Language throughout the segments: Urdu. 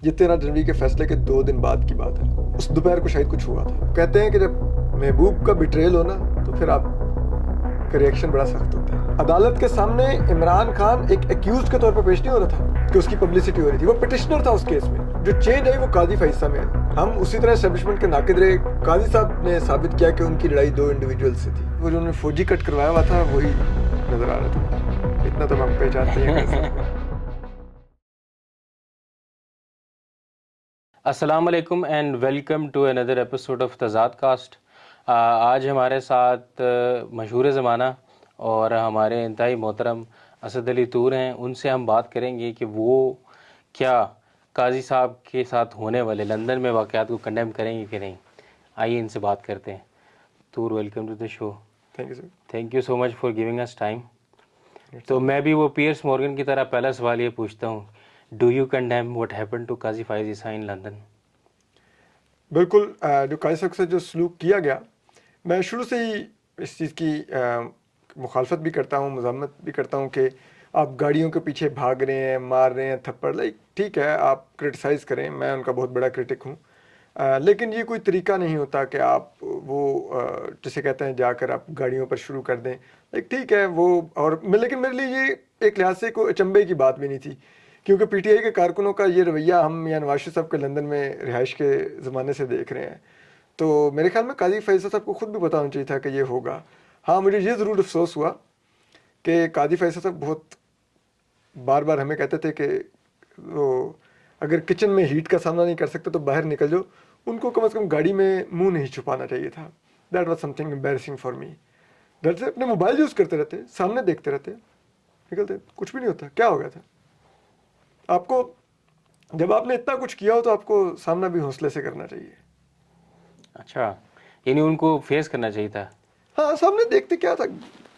یہ 13 جنوری کے فیصلے کے 2 دن بعد کی بات ہے. اس دوپہر کو شاید کچھ ہوا تھا. کہتے ہیں کہ جب محبوب کا بٹریل ہو نا تو پھر آپ کا ریئیکشن بڑا سخت ہوتا ہے. عدالت کے سامنے عمران خان ایک ایکیوزڈ کے طور پر پیش نہیں ہو رہا تھا کہ اس کی پبلسٹی ہو رہی تھی. وہ پٹیشنر تھا اس کیس میں. جو چینج آئی وہ قاضی فیصلہ میں آئی. ہم اسی طرح اسٹیبلشمنٹ کے ناقد رہے. قاضی صاحب نے ثابت کیا کہ ان کی لڑائی 2 انڈیویجول سے تھی. وہ جو انہوں نے فوجی کٹ کروایا ہوا تھا وہی نظر آ رہا تھا. اتنا تو ہم پہچانتے ہیں. السلام علیکم and welcome to another episode of Tazad cast. آج ہمارے ساتھ مشہور زمانہ اور ہمارے انتہائی محترم اسد علی طور ہیں. ان سے ہم بات کریں گے کہ وہ کیا قاضی صاحب کے ساتھ ہونے والے لندن میں واقعات کو کنڈیم کریں گے کہ نہیں. آئیے ان سے بات کرتے ہیں. طور welcome to the show. Thank you so much for giving us time. تو میں بھی وہ پیئرس مورگن کی طرح پہلا سوال یہ پوچھتا ہوں, do you condemn what happen to Qazi Faez Isa in London? بالکل. جو قاضی صاحب سے جو سلوک کیا گیا, میں شروع سے ہی اس چیز کی مخالفت بھی کرتا ہوں, مذمت بھی کرتا ہوں کہ آپ گاڑیوں کے پیچھے بھاگ رہے ہیں, مار رہے ہیں تھپڑ. لائک ٹھیک ہے آپ کرٹیسائز کریں, میں ان کا بہت بڑا کرٹک ہوں, لیکن یہ کوئی طریقہ نہیں ہوتا کہ آپ وہ جسے کہتے ہیں جا کر آپ گاڑیوں پر شروع کر دیں. لائک ٹھیک ہے وہ, اور لیکن میرے لیے یہ ایک لحاظ سے کوئی اچنبے کی بات بھی نہیں تھی, کیونکہ پی ٹی آئی کے کارکنوں کا یہ رویہ ہم یا نواز شریف صاحب کے لندن میں رہائش کے زمانے سے دیکھ رہے ہیں. تو میرے خیال میں قاضی فیصل صاحب کو خود بھی پتہ ہونا چاہیے تھا کہ یہ ہوگا. ہاں مجھے یہ ضرور افسوس ہوا کہ قاضی فیصل صاحب بہت بار بار ہمیں کہتے تھے کہ وہ اگر کچن میں ہیٹ کا سامنا نہیں کر سکتے تو باہر نکل جاؤ. ان کو کم از کم گاڑی میں منہ نہیں چھپانا چاہیے تھا. That was some thing embarrassing for me. ڈر سے اپنے موبائل یوز کرتے رہتے, سامنے دیکھتے رہتے, نکلتے, کچھ بھی نہیں ہوتا. کیا ہو گیا تھا آپ کو؟ جب آپ نے اتنا کچھ کیا ہو تو آپ کو سامنا بھی حوصلے سے کرنا چاہیے. اچھا, یعنی ان کو فیس کرنا چاہیے تھا. ہاں سامنے دیکھتے کیا تھا,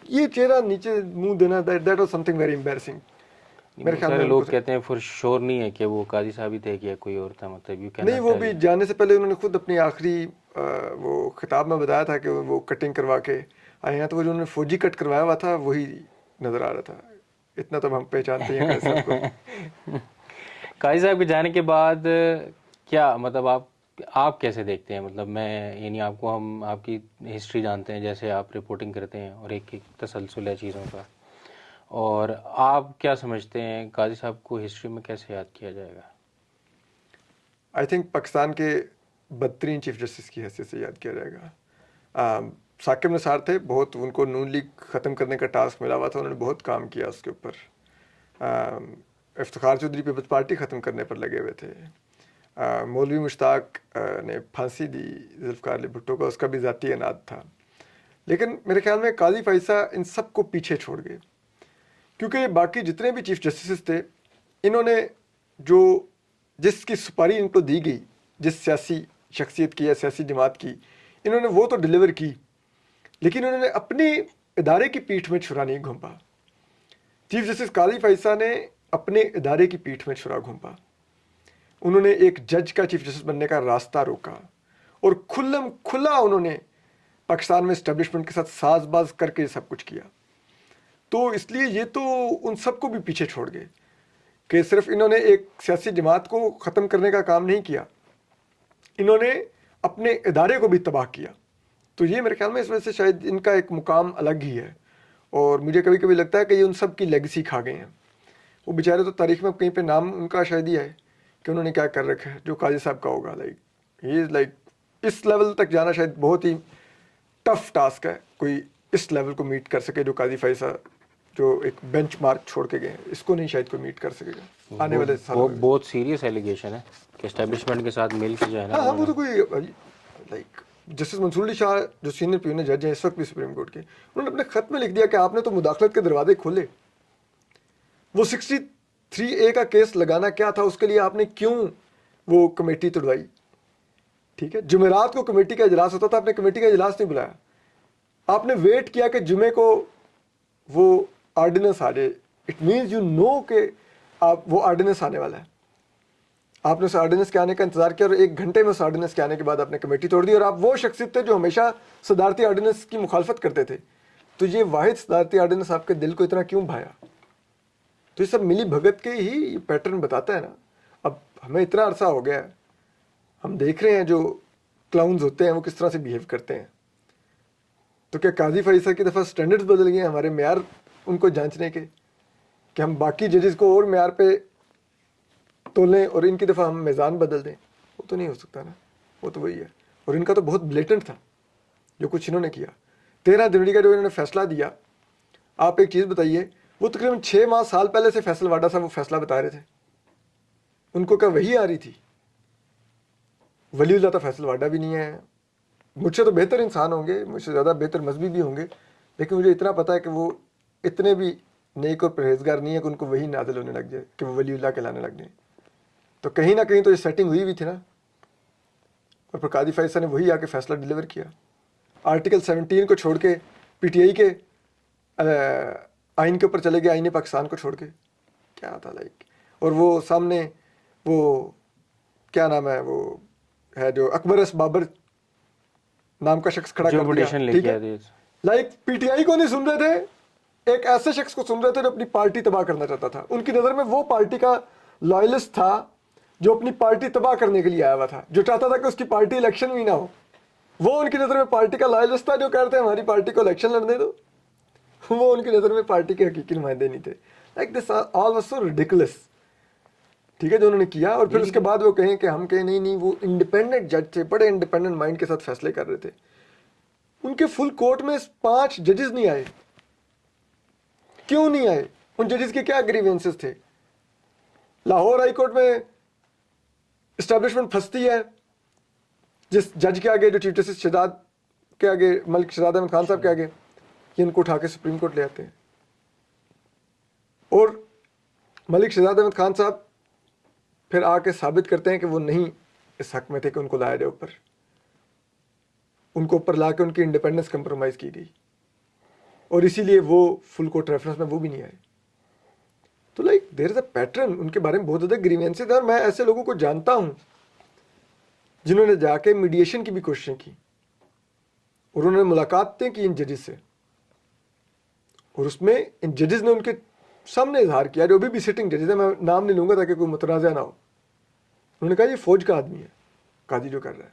یہ چہرہ نیچے منہ دینا, that was some thing very embarrassing. میرے بہت خیال میں سارے ان لوگ کو کہتے ہیں فور شور نہیں ہے کہ وہ قاضی صاحب ہی تھے کہ کوئی اور تھا. مطلب یو کین نہیں, ناٹ وہ ٹیل. بھی جانے سے پہلے انہوں نے خود اپنی آخری وہ خطاب میں بتایا تھا کہ وہ کٹنگ کروا کے آئے ہیں, تو وہ جو انہوں نے فوجی کٹ کروایا ہوا تھا وہی نظر آ رہا تھا. اتنا تو ہم پہچانتے ہیں قاضی صاحب کو. قاضی صاحب کے جانے کے بعد کیا مطلب آپ کیسے دیکھتے ہیں؟ مطلب میں یعنی آپ کو, ہم آپ کی ہسٹری جانتے ہیں, جیسے آپ رپورٹنگ کرتے ہیں اور ایک تسلسل ہے چیزوں کا, اور آپ کیا سمجھتے ہیں قاضی صاحب کو ہسٹری میں کیسے یاد کیا جائے گا؟ آئی تھنک پاکستان کے بدترین چیف جسٹس کی حیثیت سے یاد کیا جائے گا. ثاقب نثار تھے, بہت ان کو نون لیگ ختم کرنے کا ٹاسک ملا ہوا تھا, انہوں نے بہت کام کیا اس کے اوپر. افتخار چودھری پیپلز پارٹی ختم کرنے پر لگے ہوئے تھے. مولوی مشتاق نے پھانسی دی ذوالفقار علی بھٹو کا, اس کا بھی ذاتی اناد تھا. لیکن میرے خیال میں قاضی فیصل ان سب کو پیچھے چھوڑ گئے, کیونکہ باقی جتنے بھی چیف جسٹسز تھے انہوں نے جو جس کی سپاری ان کو دی گئی, جس سیاسی شخصیت کی یا سیاسی جماعت کی, انہوں نے وہ تو ڈیلیور کی, لیکن انہوں نے اپنے ادارے کی پیٹھ میں چھرا نہیں گھونپا. چیف جسٹس قاضی فیصل نے اپنے ادارے کی پیٹھ میں چھرا گھونپا. انہوں نے ایک جج کا چیف جسٹس بننے کا راستہ روکا, اور کھلا انہوں نے پاکستان میں اسٹیبلشمنٹ کے ساتھ ساز باز کر کے سب کچھ کیا. تو اس لیے یہ تو ان سب کو بھی پیچھے چھوڑ گئے کہ صرف انہوں نے ایک سیاسی جماعت کو ختم کرنے کا کام نہیں کیا, انہوں نے اپنے ادارے کو بھی تباہ کیا. تو یہ میرے خیال میں اس وجہ سے شاید ان کا ایک مقام الگ ہی ہے, اور مجھے کبھی کبھی لگتا ہے کہ یہ ان سب کی لیگسی کھا گئے ہیں. وہ بیچارے تو تاریخ میں کہیں پہ نام ان کا شاید ہی ہے کہ انہوں نے کیا کر رکھا ہے جو قاضی صاحب کا ہوگا. لائک اس لیول تک جانا شاید بہت ہی ٹف ٹاسک ہے, کوئی اس لیول کو میٹ کر سکے جو قاضی فیصل جو ایک بینچ مارک چھوڑ کے گئے, اس کو نہیں شاید کوئی میٹ کر سکے گا آنے والے سالوں میں. بہت سیریس ایلیگیشن ہے کہ اسٹیبلشمنٹ کے ساتھ مل کے جو ہے نا. ہاں وہ تو کوئی لائک جسٹس منصور علی شاہ جو سینئر پیونر جج ہیں اس وقت بھی سپریم کورٹ کے, انہوں نے اپنے خط میں لکھ دیا کہ آپ نے تو مداخلت کے دروازے کھولے. وہ 63A کا کیس لگانا کیا تھا, اس کے لیے آپ نے کیوں وہ کمیٹی توڑوائی؟ ٹھیک ہے, جمعرات کو کمیٹی کا اجلاس ہوتا تھا, آپ نے کمیٹی کا اجلاس نہیں بلایا. آپ نے ویٹ کیا کہ جمعے کو وہ آرڈیننس آ جائے. اٹ مینز یو نو کہ آپ وہ آرڈیننس آنے والا ہے. آپ نے اس آرڈیننس کے آنے کا انتظار کیا, اور 1 گھنٹے میں اس آرڈیننس کے آنے کے بعد آپ نے کمیٹی توڑ دی. اور آپ وہ شخصیت تھے جو ہمیشہ صدارتی آرڈیننس کی مخالفت کرتے تھے, تو یہ واحد صدارتی آرڈیننس آپ کے دل کو اتنا کیوں بھایا؟ تو یہ سب ملی بھگت کے ہی پیٹرن بتاتا ہے نا. اب ہمیں اتنا عرصہ ہو گیا ہے، ہم دیکھ رہے ہیں جو کلاؤنز ہوتے ہیں وہ کس طرح سے بیہیو کرتے ہیں. تو کیا قاضی فیصل کی دفعہ سٹینڈرڈز بدل گئے ہیں ہمارے معیار ان کو جانچنے کے، کہ ہم باقی ججز کو اور معیار پہ تولیں اور ان کی دفعہ ہم میزان بدل دیں؟ وہ تو نہیں ہو سکتا نا. وہ تو وہی ہے. اور ان کا تو بہت بلیٹنٹ تھا جو کچھ انہوں نے کیا. 13 جنوری کا جو انہوں نے فیصلہ دیا، آپ ایک چیز بتائیے، وہ تقریباً 6 سال پہلے سے فیصل واڈا صاحب وہ فیصلہ بتا رہے تھے. ان کو کیا وہی آ رہی تھی؟ ولی اللہ تو فیصل واڈا بھی نہیں ہے، مجھ سے تو بہتر انسان ہوں گے، مجھ سے زیادہ بہتر مذہبی بھی ہوں گے، لیکن مجھے اتنا پتا ہے کہ وہ اتنے بھی نیک اور پرہیزگار نہیں ہے کہ ان کو وہی نازل ہونے لگ جائے کہ وہ ولی اللہ کہلانے لگ جائیں. تو کہیں نہ کہیں تو یہ سیٹنگ ہوئی بھی تھی نا. اور پھر قاضی فیصل نے وہی آ کے فیصلہ ڈیلیور کیا. آرٹیکل 17 کو چھوڑ کے پی ٹی آئی کے آئین کے اوپر چلے گئے، آئین پاکستان کو چھوڑ کے. کیا تھا لائک. اور وہ سامنے وہ کیا نام ہے، وہ ہے جو اکبر اس بابر نام کا شخص کھڑا جو کر دیا، پٹیشن لے ٹھیک کے ہے، آئے تھے. لائک پی ٹی آئی کو نہیں سن رہے تھے، ایک ایسے شخص کو سن رہے تھے جو اپنی پارٹی تباہ کرنا چاہتا تھا. ان کی نظر میں وہ پارٹی کا لائلسٹ تھا جو اپنی پارٹی تباہ کرنے کے لیے آیا ہوا تھا، جو چاہتا تھا کہ اس کی پارٹی الیکشن بھی نہ ہو. وہ ان کی نظر میں پارٹی کا لائلسٹ تھا جو کہتے ہیں ہماری پارٹی کو الیکشن لڑنے دو. وہ ان کی نظر میں پارٹی کے حقیقی نمائندے نہیں تھے. Like this all was so ridiculous, ٹھیک ہے، جو انہوں نے کیا. اور پھر اس کے بعد وہ کہیں کہ ہم کہیں نہیں وہ انڈیپینڈنٹ جج تھے، بڑے انڈیپینڈنٹ مائنڈ کے ساتھ فیصلے کر رہے تھے. ان کے فل کورٹ میں 5 ججز نہیں آئے. کیوں نہیں آئے؟ ان ججز کے کیا گریوینسز تھے؟ لاہور ہائی کورٹ میں اسٹیبلشمنٹ پھنستی ہے جس جج کے آگے، جو چیف جسٹس شہزاد کے آگے، ملک شہزاد احمد خان صاحب کے آگے، یہ ان کو اٹھا کے سپریم کورٹ لے آتے ہیں. اور ملک شہزاد احمد خان صاحب پھر آ کے ثابت کرتے ہیں کہ وہ نہیں اس حق میں تھے کہ ان کو لایا جائے اوپر. ان کو اوپر لا کے ان کی انڈیپینڈنس کمپرومائز کی گئی، اور اسی لیے وہ فل کورٹ ریفرنس میں وہ بھی نہیں آئے. تو like there is a pattern. ان کے بارے میں بہت زیادہ گریوینسز ہیں، اور میں ایسے لوگوں کو جانتا ہوں جنہوں نے جا کے میڈیشن کی بھی کوششیں کی، اور انہوں نے ملاقاتیں کی ان ججز سے، اور اس میں ان ججز نے ان کے سامنے اظہار کیا، جو ابھی بھی سٹنگ ججز ہیں، میں نام نہیں لوں گا تاکہ کوئی متنازع نہ ہو. انہوں نے کہا یہ فوج کا آدمی ہے قاضی جو کر رہا ہے.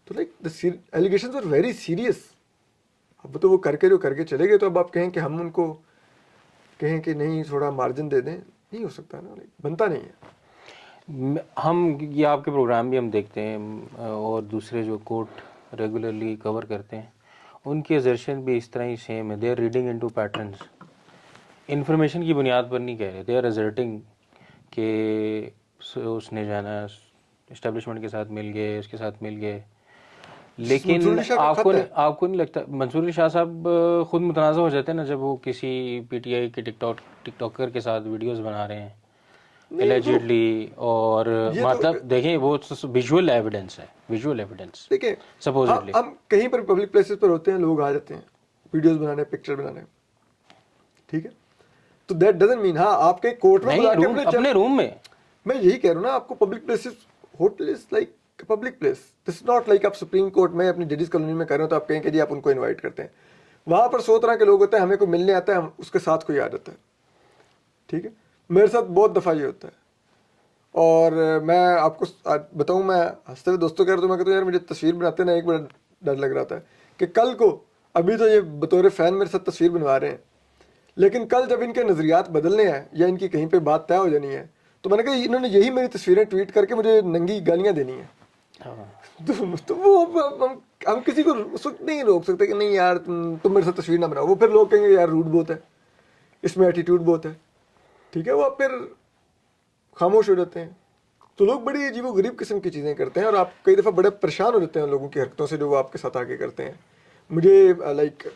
تو like the allegations are very serious. اب تو وہ کر کے چلے گئے، تو اب آپ کہیں کہ ہم ان کو کہیں کہ نہیں تھوڑا مارجن دے دیں، نہیں ہو سکتا نا، بنتا نہیں ہے. ہم یہ آپ کے پروگرام بھی ہم دیکھتے ہیں اور دوسرے جو کورٹ ریگولرلی کور کرتے ہیں، ان کی ایزرشن بھی اس طرح ہی سیم ہے. They are reading into patterns. Information کی بنیاد پر نہیں کہہ رہے، دے آر ایزرٹنگ کہ اس نے جو ہے نا اسٹیبلشمنٹ کے ساتھ مل گئے، اس کے ساتھ مل گئے. لیکن منصور علی شاہ کا خط ہے. آپ کو نہیں لگتا منصور علی شاہ صاحب خود متنازع ہو جاتے ہیں نا جب وہ کسی پی ٹی آئی کے ٹک ٹاکر کے ساتھ ویڈیوز بنا رہے ہیں اللیجڈلی؟ اور مطلب دیکھیں وہ ویژول ایویڈنس ہے، ویژول ایویڈنس دیکھیں سپوزٹلی. ہم کہیں پر پبلک پلیسز پر ہوتے ہیں، لوگ آ جاتے ہیں ویڈیوز بنانے، پکچر بنانے، ٹھیک ہے، تو دیٹ ڈزنٹ مین ہاں آپ کے کورٹ میں بلا کے اپنے روم میں. میں یہی کہہ رہا ہوں نا، آپ کو public places, hotel is like public place. This is not like آپ سپریم کورٹ میں اپنی ججز کالونی میں کر رہے ہو تو آپ کہیں کہ جی آپ ان کو انوائٹ کرتے ہیں. وہاں پر 100 طرح کے لوگ ہوتے ہیں، ہمیں کوئی ملنے آتا ہے، ہم اس کے ساتھ کوئی آ جاتا ہے، ٹھیک ہے. میرے ساتھ بہت دفعہ یہ ہوتا ہے. اور میں آپ کو بتاؤں، میں ہنستے ہوئے دوستوں کہہ رہا ہوں، میں کہتا ہوں یار مجھے تصویر بناتے نا ایک بڑا ڈر لگ رہا تھا کہ کل کو، ابھی تو یہ بطور فین میرے ساتھ تصویر بنوا رہے ہیں، لیکن کل جب ان کے نظریات بدلنے ہیں یا ان کی کہیں پہ بات طے ہو جانی ہے، تو میں نے کہا انہوں نے یہی میری تصویریں ٹویٹ کر کے مجھے ننگی گالیاں دینی ہیں. تو وہ ہم کسی کو اس وقت نہیں روک سکتے کہ نہیں یار تم میرے ساتھ تصویر نہ بناؤ. وہ پھر لوگ کہیں گے یار روڈ بہت ہے، اس میں ایٹیٹیوڈ بہت ہے، ٹھیک ہے. وہ پھر خاموش ہو جاتے ہیں. تو لوگ بڑی عجیب و غریب قسم کی چیزیں کرتے ہیں، اور آپ کئی دفعہ بڑے پریشان ہو جاتے ہیں لوگوں کی حرکتوں سے جو وہ آپ کے ساتھ آگے کرتے ہیں. مجھے لائک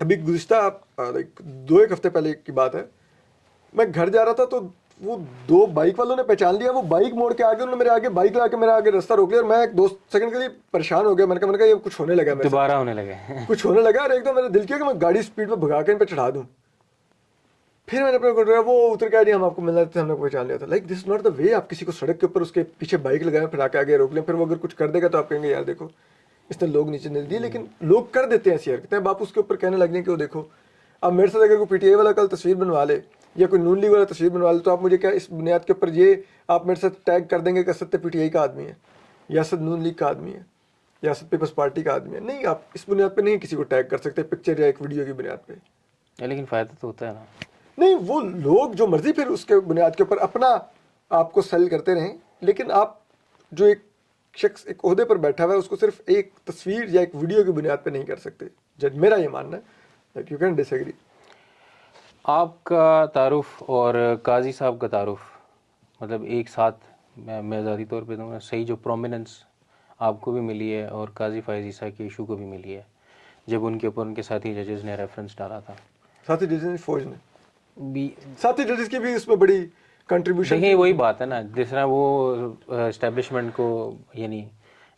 ابھی گزشتہ لائک 2-1 ہفتے پہلے کی بات ہے، میں گھر جا رہا تھا تو وہ 2 بائک والوں نے پہچان لیا. وہ بائک موڑ کے آگے، انہوں نے میرے آگے بائک لا کے میرے آگے رستہ روک لیا، اور میں ایک 2 سیکنڈ کے لیے پریشان ہو گیا. میں نے کہا یہ کچھ ہونے لگا، دوبارہ ہونے لگے کچھ ہونے لگا. اور ایک دم میرا دل کیا کہ میں گاڑی اسپیڈ میں بھگا کے ان پہ چڑھا دوں. پھر میں نے اپنے وہ اتر کے ہم آپ کو ملنا تھے، ہم نے پہچان لیا تھا. Like this is not the way. آپ کسی کو سڑک کے اوپر اس کے پیچھے بائک لگائیں، پھر آ کے آگے روک لیں، پھر وہ اگر کچھ کر دے گا تو آپ کہیں گے یار دیکھو اس نے لوگ نیچے نہیں دیے. لیکن لوگ کر دیتے ہیں ایسی حرکتیں. اب آپ اس کے اوپر کہنے لگ جائیں کہ وہ دیکھو. اب میرے ساتھ اگر کوئی پی ٹی آئی والا کل تصویر بنوا لے یا کوئی نون لیگ والا تصویر بنوا لے تو آپ مجھے کیا اس بنیاد کے اوپر یہ آپ میرے ساتھ ٹیگ کر دیں گے کہ اسد پی ٹی آئی کا آدمی ہے یا اسد نون لیگ کا آدمی ہے یا اسد پیپلز پارٹی کا آدمی ہے؟ نہیں، آپ اس بنیاد پہ نہیں کسی کو ٹیگ کر سکتے پکچر یا ایک ویڈیو کی بنیاد پہ. لیکن فائدہ تو ہوتا ہے نا. نہیں، وہ لوگ جو مرضی پھر اس کے بنیاد کے اوپر اپنا آپ کو سیل کرتے رہیں، لیکن آپ جو ایک شخص ایک عہدے پر بیٹھا ہوا ہے اس کو صرف ایک تصویر یا ایک ویڈیو کی بنیاد پہ نہیں کر سکتے. جج میرا یہ ماننا ہے. You can disagree. آپ کا تعارف اور قاضی صاحب کا تعارف مطلب ایک ساتھ، میں ذاتی طور پہ دوں گا صحیح جو پرومیننس آپ کو بھی ملی ہے اور قاضی فائز عیسیٰ کے ایشو کو بھی ملی ہے جب ان کے اوپر ان کے ساتھی ججز نے ریفرنس ڈالا تھا. ساتھی ججز فوج نے بھی ساتھی ججز کی بھی اس میں بڑی کنٹریبیوشن. دیکھیں وہی بات ہے نا، جس طرح وہ اسٹیبلشمنٹ کو یعنی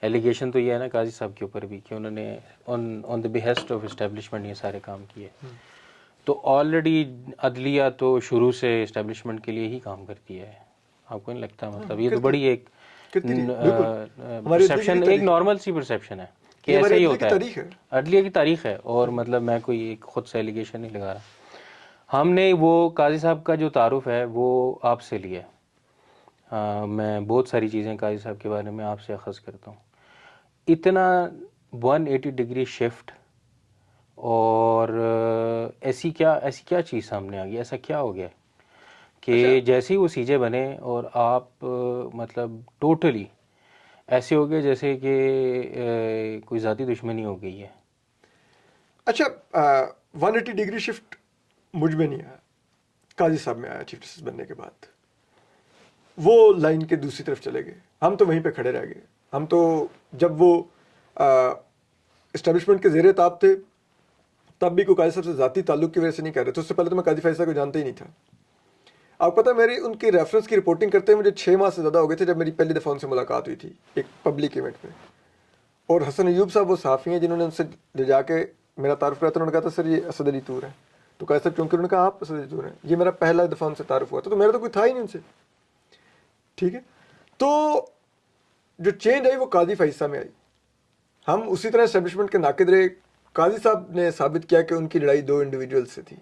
ایلیگیشن تو یہ ہے نا قاضی صاحب کے اوپر بھی کہ انہوں نے آن دا بیہسٹ آف اسٹیبلشمنٹ یہ سارے کام کیے. تو آلریڈی عدلیہ تو شروع سے اسٹیبلشمنٹ کے لیے ہی کام کرتی ہے. آپ کو نہیں لگتا؟ مطلب یہ تو بڑی ایک پرسیپشن، ایک نارمل سی پرسیپشن ہے کہ ایسا ہی ہوتا ہے. عدلیہ کی تاریخ ہے اور مطلب میں کوئی ایک خود سے ایلیگیشن نہیں لگا رہا. ہم نے وہ قاضی صاحب کا جو تعارف ہے وہ آپ سے لیا ہے. میں بہت ساری چیزیں قاضی صاحب کے بارے میں آپ سے اخذ کرتا ہوں. اتنا 180 ڈگری شفٹ اور ایسی کیا چیز سامنے آ گئی، ایسا کیا ہو گیا کہ جیسے ہی وہ سی جے بنے اور آپ مطلب ٹوٹلی ایسے ہو گئے جیسے کہ کوئی ذاتی دشمنی ہو گئی ہے. اچھا، 180 ڈگری شفٹ مجھ میں نہیں آیا، قاضی صاحب میں آیا چیف جسٹس بننے کے بعد. وہ لائن کے دوسری طرف چلے گئے، ہم تو وہیں پہ کھڑے رہ گئے. ہم تو جب وہ اسٹیبلشمنٹ کے زیر تاب تھے تب بھی کوئی قاضی صاحب سے ذاتی تعلق کی وجہ سے نہیں کر رہے تھے. اس سے پہلے تو میں قاضی فائز صاحب کو جانتا ہی نہیں تھا. آپ کو پتہ ہے میری ان کی ریفرنس کی رپورٹنگ کرتے ہوئے مجھے 6 ماہ سے زیادہ ہو گئے تھے جب میری پہلی دفعہ ان سے ملاقات ہوئی تھی ایک پبلک ایونٹ پہ. اور حسن ایوب صاحب وہ صحافی ہیں جنہوں نے ان سے لے جا کے میرا تعارف کرایا تھا. انہوں نے کہا تھا سر یہ اسد علی طور ہے. تو قاضی صاحب چونکہ انہوں نے کہا آپ اسد علی طور ہیں. یہ میرا پہلا دفعہ ان سے تعارف ہوا تھا، تو میرا تو کوئی تھا ہی نہیں ان سے. ٹھیک ہے، تو جو چینج آئی وہ قاضی فائز صاحب میں آئی. ہم اسی طرح اسٹیبلشمنٹ کے ناقد رہے. قاضی صاحب نے ثابت کیا کہ ان کی لڑائی 2 انڈیویجول سے تھی،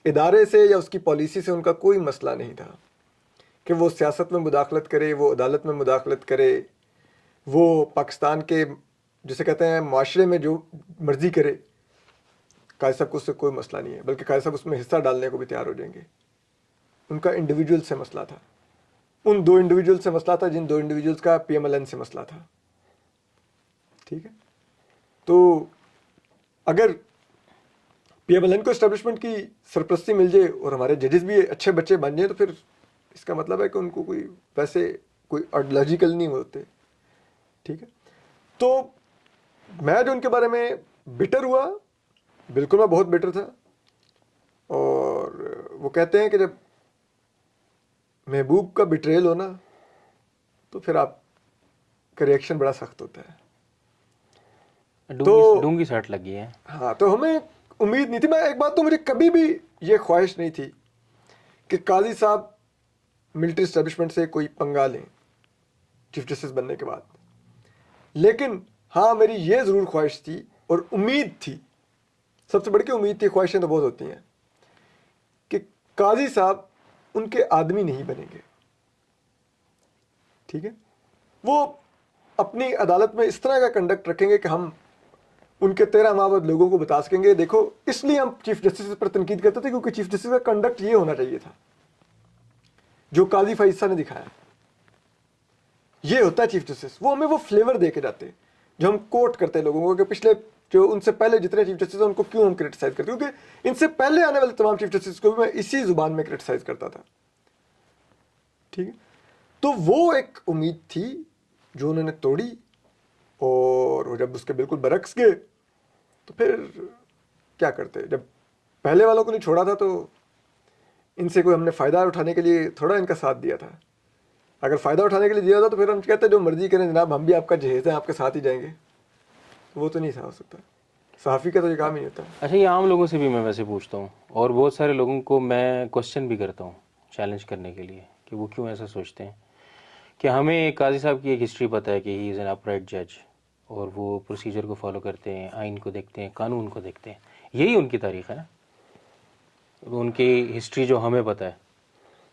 ادارے سے یا اس کی پالیسی سے ان کا کوئی مسئلہ نہیں تھا کہ وہ سیاست میں مداخلت کرے، وہ عدالت میں مداخلت کرے، وہ پاکستان کے جسے کہتے ہیں معاشرے میں جو مرضی کرے. قاضی صاحب کو اس سے کوئی مسئلہ نہیں ہے، بلکہ قاضی صاحب اس میں حصہ ڈالنے کو بھی تیار ہو جائیں گے. ان کا انڈیویجول سے مسئلہ تھا، ان 2 انڈیویجول سے مسئلہ تھا جن 2 انڈیویجولز کا پی ایم ایل این سے مسئلہ تھا. ٹھیک ہے، تو اگر پی ایم ایل این کو اسٹیبلشمنٹ کی سرپرستی مل جائے اور ہمارے ججز بھی اچھے بچے بن جائیں تو پھر اس کا مطلب ہے کہ ان کو کوئی ویسے کوئی آئیڈیالوجیکل نہیں ہوتے. ٹھیک ہے، تو میں جو ان کے بارے میں بٹر ہوا، بالکل میں بہت بٹر تھا. اور وہ کہتے ہیں کہ جب محبوب کا بٹریل ہونا تو پھر آپ کا ریئیکشن بڑا سخت ہوتا ہے. ڈونگی سٹ لگی ہے. ہاں، تو ہمیں امید نہیں تھی. میں ایک بات تو مجھے کبھی بھی یہ خواہش نہیں تھی کہ قاضی صاحب ملٹری اسٹیبلشمنٹ سے کوئی پنگا لیں چیف جسٹس بننے کے بعد. لیکن ہاں میری یہ ضرور خواہش تھی اور امید تھی، سب سے بڑھ کے امید تھی، خواہشیں تو بہت ہوتی ہیں، کہ قاضی صاحب ان کے آدمی نہیں بنیں گے. ٹھیک ہے، وہ اپنی عدالت میں اس طرح کا کنڈکٹ رکھیں گے کہ ہم ان کے 13 ماہ بعد لوگوں کو بتا سکیں گے دیکھو. اس لیے ہم چیف جسٹس پر تنقید کرتے تھے کیونکہ چیف جسٹس کا کنڈکٹ یہ ہونا چاہیے تھا جو قاضی فائز صاحب نے دکھایا. یہ ہوتا ہے چیف جسٹس. وہ ہمیں وہ فلیور دے کے جاتے جو ہم کوٹ کرتے ہیں لوگوں کو کہ پچھلے جو ان سے پہلے جتنے چیف جسٹس ہیں ان کو کیوں ہم کرٹیسائز کرتے ہیں، کیونکہ ان سے پہلے آنے والے تمام چیف جسٹس کو بھی میں اسی زبان میں کرٹیسائز کرتا تھا. ٹھیک ہے، تو وہ ایک امید تھی جو انہوں نے توڑی. اور جب اس کے بالکل برعکس گئے تو پھر کیا کرتے. جب پہلے والوں کو نہیں چھوڑا تھا تو ان سے کوئی ہم نے فائدہ اٹھانے کے لیے تھوڑا ان کا ساتھ دیا تھا. اگر فائدہ اٹھانے کے لیے دیا تھا تو پھر ہم کہتے ہیں جو مرضی کریں جناب، ہم بھی آپ کا جہیز ہیں، آپ کے ساتھ ہی جائیں گے. وہ تو نہیں تھا ہو سکتا. صحافی کا تو یہ کام ہی ہوتا ہے. اچھا، یہ عام لوگوں سے بھی میں ویسے پوچھتا ہوں اور بہت سارے لوگوں کو میں کوشچن بھی کرتا ہوں چیلنج کرنے کے لیے کہ وہ کیوں ایسا سوچتے ہیں. کہ ہمیں قاضی صاحب کی ایک ہسٹری پتہ ہے کہ ہی از این اپرائٹ جج اور وہ پروسیجر کو فالو کرتے ہیں، آئین کو دیکھتے ہیں، قانون کو دیکھتے ہیں. یہی ان کی تاریخ ہے نا. ان کی ہسٹری جو ہمیں پتہ ہے,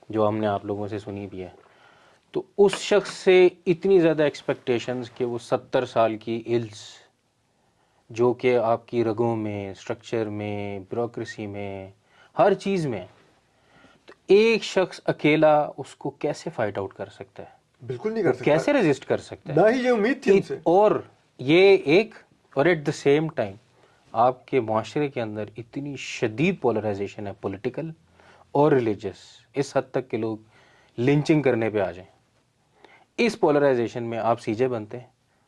جو ہم نے آپ لوگوں سے سنی بھی ہے, تو اس شخص سے اتنی زیادہ ایکسپیکٹیشنز کہ وہ 70 سال کی الز جو کہ آپ کی رگوں میں, اسٹرکچر میں, بیوروکریسی میں, ہر چیز میں, تو ایک شخص اکیلا اس کو کیسے فائٹ آؤٹ کر سکتا ہے؟ بالکل نہیں وہ کر سکتا, کیسے ریزسٹ کر سکتا ہے؟ نہ ہی یہ امید تھی ان سے. اور یہ ایک, اور ایٹ دا سیم ٹائم آپ کے معاشرے کے اندر اتنی شدید پولرائزیشن ہے پولیٹیکل اور ریلیجس, اس حد تک کہ لوگ لنچنگ کرنے پہ آ جائیں. اس پولرائزیشن میں آپ سی جے بنتے ہیں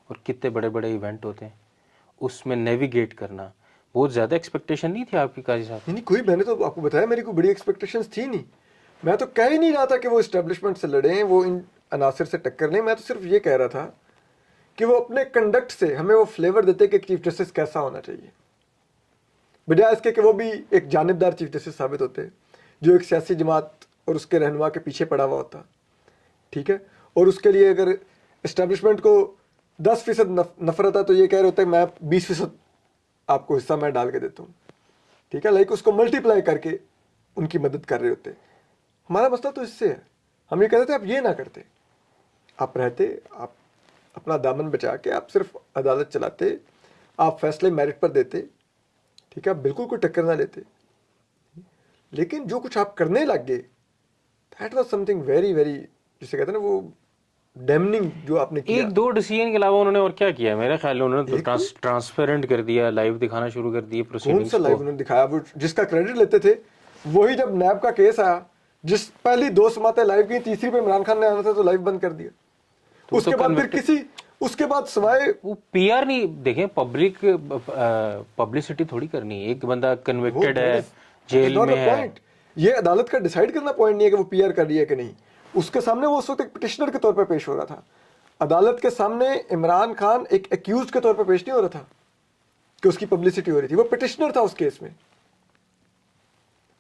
اور کتنے بڑے بڑے ایونٹ ہوتے ہیں, اس میں نیویگیٹ کرنا بہت زیادہ ایکسپیکٹیشن نہیں تھی آپ کی قاضی صاحب؟ نہیں کوئی, میں نے تو آپ کو بتایا میری کوئی بڑی ایکسپیکٹیشنز تھی نہیں. میں تو کہہ ہی نہیں رہا تھا کہ وہ اسٹیبلشمنٹ سے لڑیں, وہ ان عناصر سے ٹکر لیں. میں تو صرف یہ کہہ رہا تھا کہ وہ اپنے کنڈکٹ سے ہمیں وہ فلیور دیتے کہ چیف جسٹس کیسا ہونا چاہیے, بجائے اس کے کہ وہ بھی ایک جانبدار چیف جسٹس ثابت ہوتے جو ایک سیاسی جماعت اور اس کے رہنما کے پیچھے پڑا ہوا ہوتا. ٹھیک ہے, اور اس کے لیے اگر اسٹیبلشمنٹ کو 10% نفرت ہے تو یہ کہہ رہے ہوتے ہیں میں 20% آپ کو حصہ میں ڈال کے دیتا ہوں. ٹھیک ہے, لائک اس کو ملٹی پلائی کر کے ان کی مدد کر رہے ہوتے. ہمارا مسئلہ تو اس سے ہے, ہم یہ کہتے تھے آپ یہ نہ کرتے, آپ رہتے, آپ اپنا دامن بچا کے آپ صرف عدالت چلاتے, آپ فیصلے میرٹ پر دیتے. ٹھیک ہے, آپ بالکل کوئی ٹکر نہ لیتے. لیکن جو کچھ آپ کرنے لگ گئے that was some thing very very, جسے کہتے ہیں نا وہ ڈیمننگ جو آپ نے کیا. ایک دو ڈیسیجن کے علاوہ انہوں نے اور کیا کیا؟ میرے خیال میں انہوں نے ایک تو تو ٹرانسپیرنٹ کر دیا, لائیو دکھانا شروع کر دیے کون پروسیڈنگز سا لائیو کو. انہوں نے دکھایا, وہ جس کا کریڈٹ لیتے تھے وہی جب نیب کا کیس آیا, جس پہلی 2 سماعتیں لائیو کی, تیسری پہ عمران خان نے آنا تھا تو لائیو بند کر دیا. تو اس کے بعد پھر کنوکٹڈ, اس کے بعد سوائے وہ پی آر نہیں دیکھیں, پبلسٹی تھوڑی کرنی ہے. ایک بندہ وہ کنوکٹڈ دیٹ ہے, از جیل ناٹ دا میں ہے. پوائنٹ. یہ عدالت کا ڈیسائیڈ کرنا پوائنٹ نہیں ہے کہ وہ پی آر کر رہی ہے کہ نہیں. اس کے سامنے وہ اس وقت ایک پٹیشنر کے طور پہ پیش ہو رہا تھا. عدالت کے سامنے عمران خان ایک ایکیوزڈ کے طور پہ پیش نہیں ہو رہا تھا کہ اس کی پبلسٹی ہو رہی تھی, وہ پٹیشنر تھا اس کیس میں.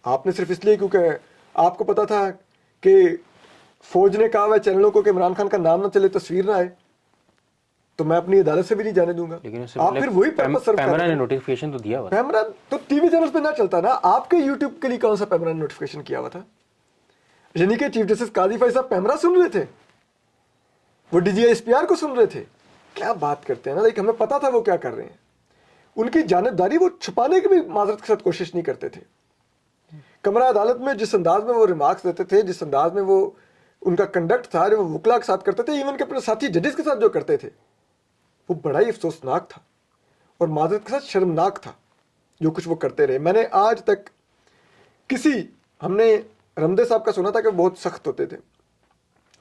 آپ نے صرف اس لیے کیونکہ آپ کو پتا تھا کہ فوج نے کہا ہوا چینلوں کو کہ عمران خان کا نام نہ چلے, تصویر نہ آئے, تو میں اپنی عدالت سے بھی نہیں جانے دوں گا. لیکن اس سے آپ پہلے پھر وہی پرپس سرو کر پیمرا رہے نے تھے. نوٹیفیکیشن تو دیا ہوا تھا. پیمرا تو ٹی وی چینل پہ نہ چلتا نا, آپ کے یوٹیوب کے لیے کون سا پیمرا نے نوٹیفیکیشن کیا ہوا تھا؟ یعنی کہ چیف جسٹس قاضی فیصل صاحب پیمرا سن رہے تھے, وہ D G I S P R کو سن رہے تھے. کیا بات کرتے ہیں نا, لیکن ہمیں پتا تھا وہ کیا کر رہے ہیں. ان کی جانبداری وہ چھپانے کی بھی معذرت کے ساتھ کوشش نہیں کرتے تھے. کمرہ عدالت میں جس انداز میں وہ ریمارکس دیتے تھے, جس انداز میں وہ ان کا کنڈکٹ تھا, جو وہ وکلا کے ساتھ کرتے تھے, ایون کہ اپنے ساتھی ججز کے ساتھ جو کرتے تھے, وہ بڑا ہی افسوسناک تھا اور معذرت کے ساتھ شرمناک تھا جو کچھ وہ کرتے رہے. میں نے آج تک ہم نے رمدے صاحب کا سنا تھا کہ وہ بہت سخت ہوتے تھے,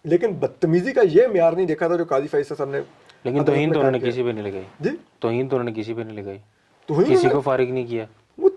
لیکن بدتمیزی کا یہ معیار نہیں دیکھا تھا جو قاضی فیصل صاحب نے لیکن عدالت توہین میں تو انہوں قائم نے کیا. کسی پہ نہیں لگائی. جی, توہین تو انہوں نے کسی پہ نہیں لگائی, توہین کسی انہوں کو نے, فارغ نہیں کیا. وہ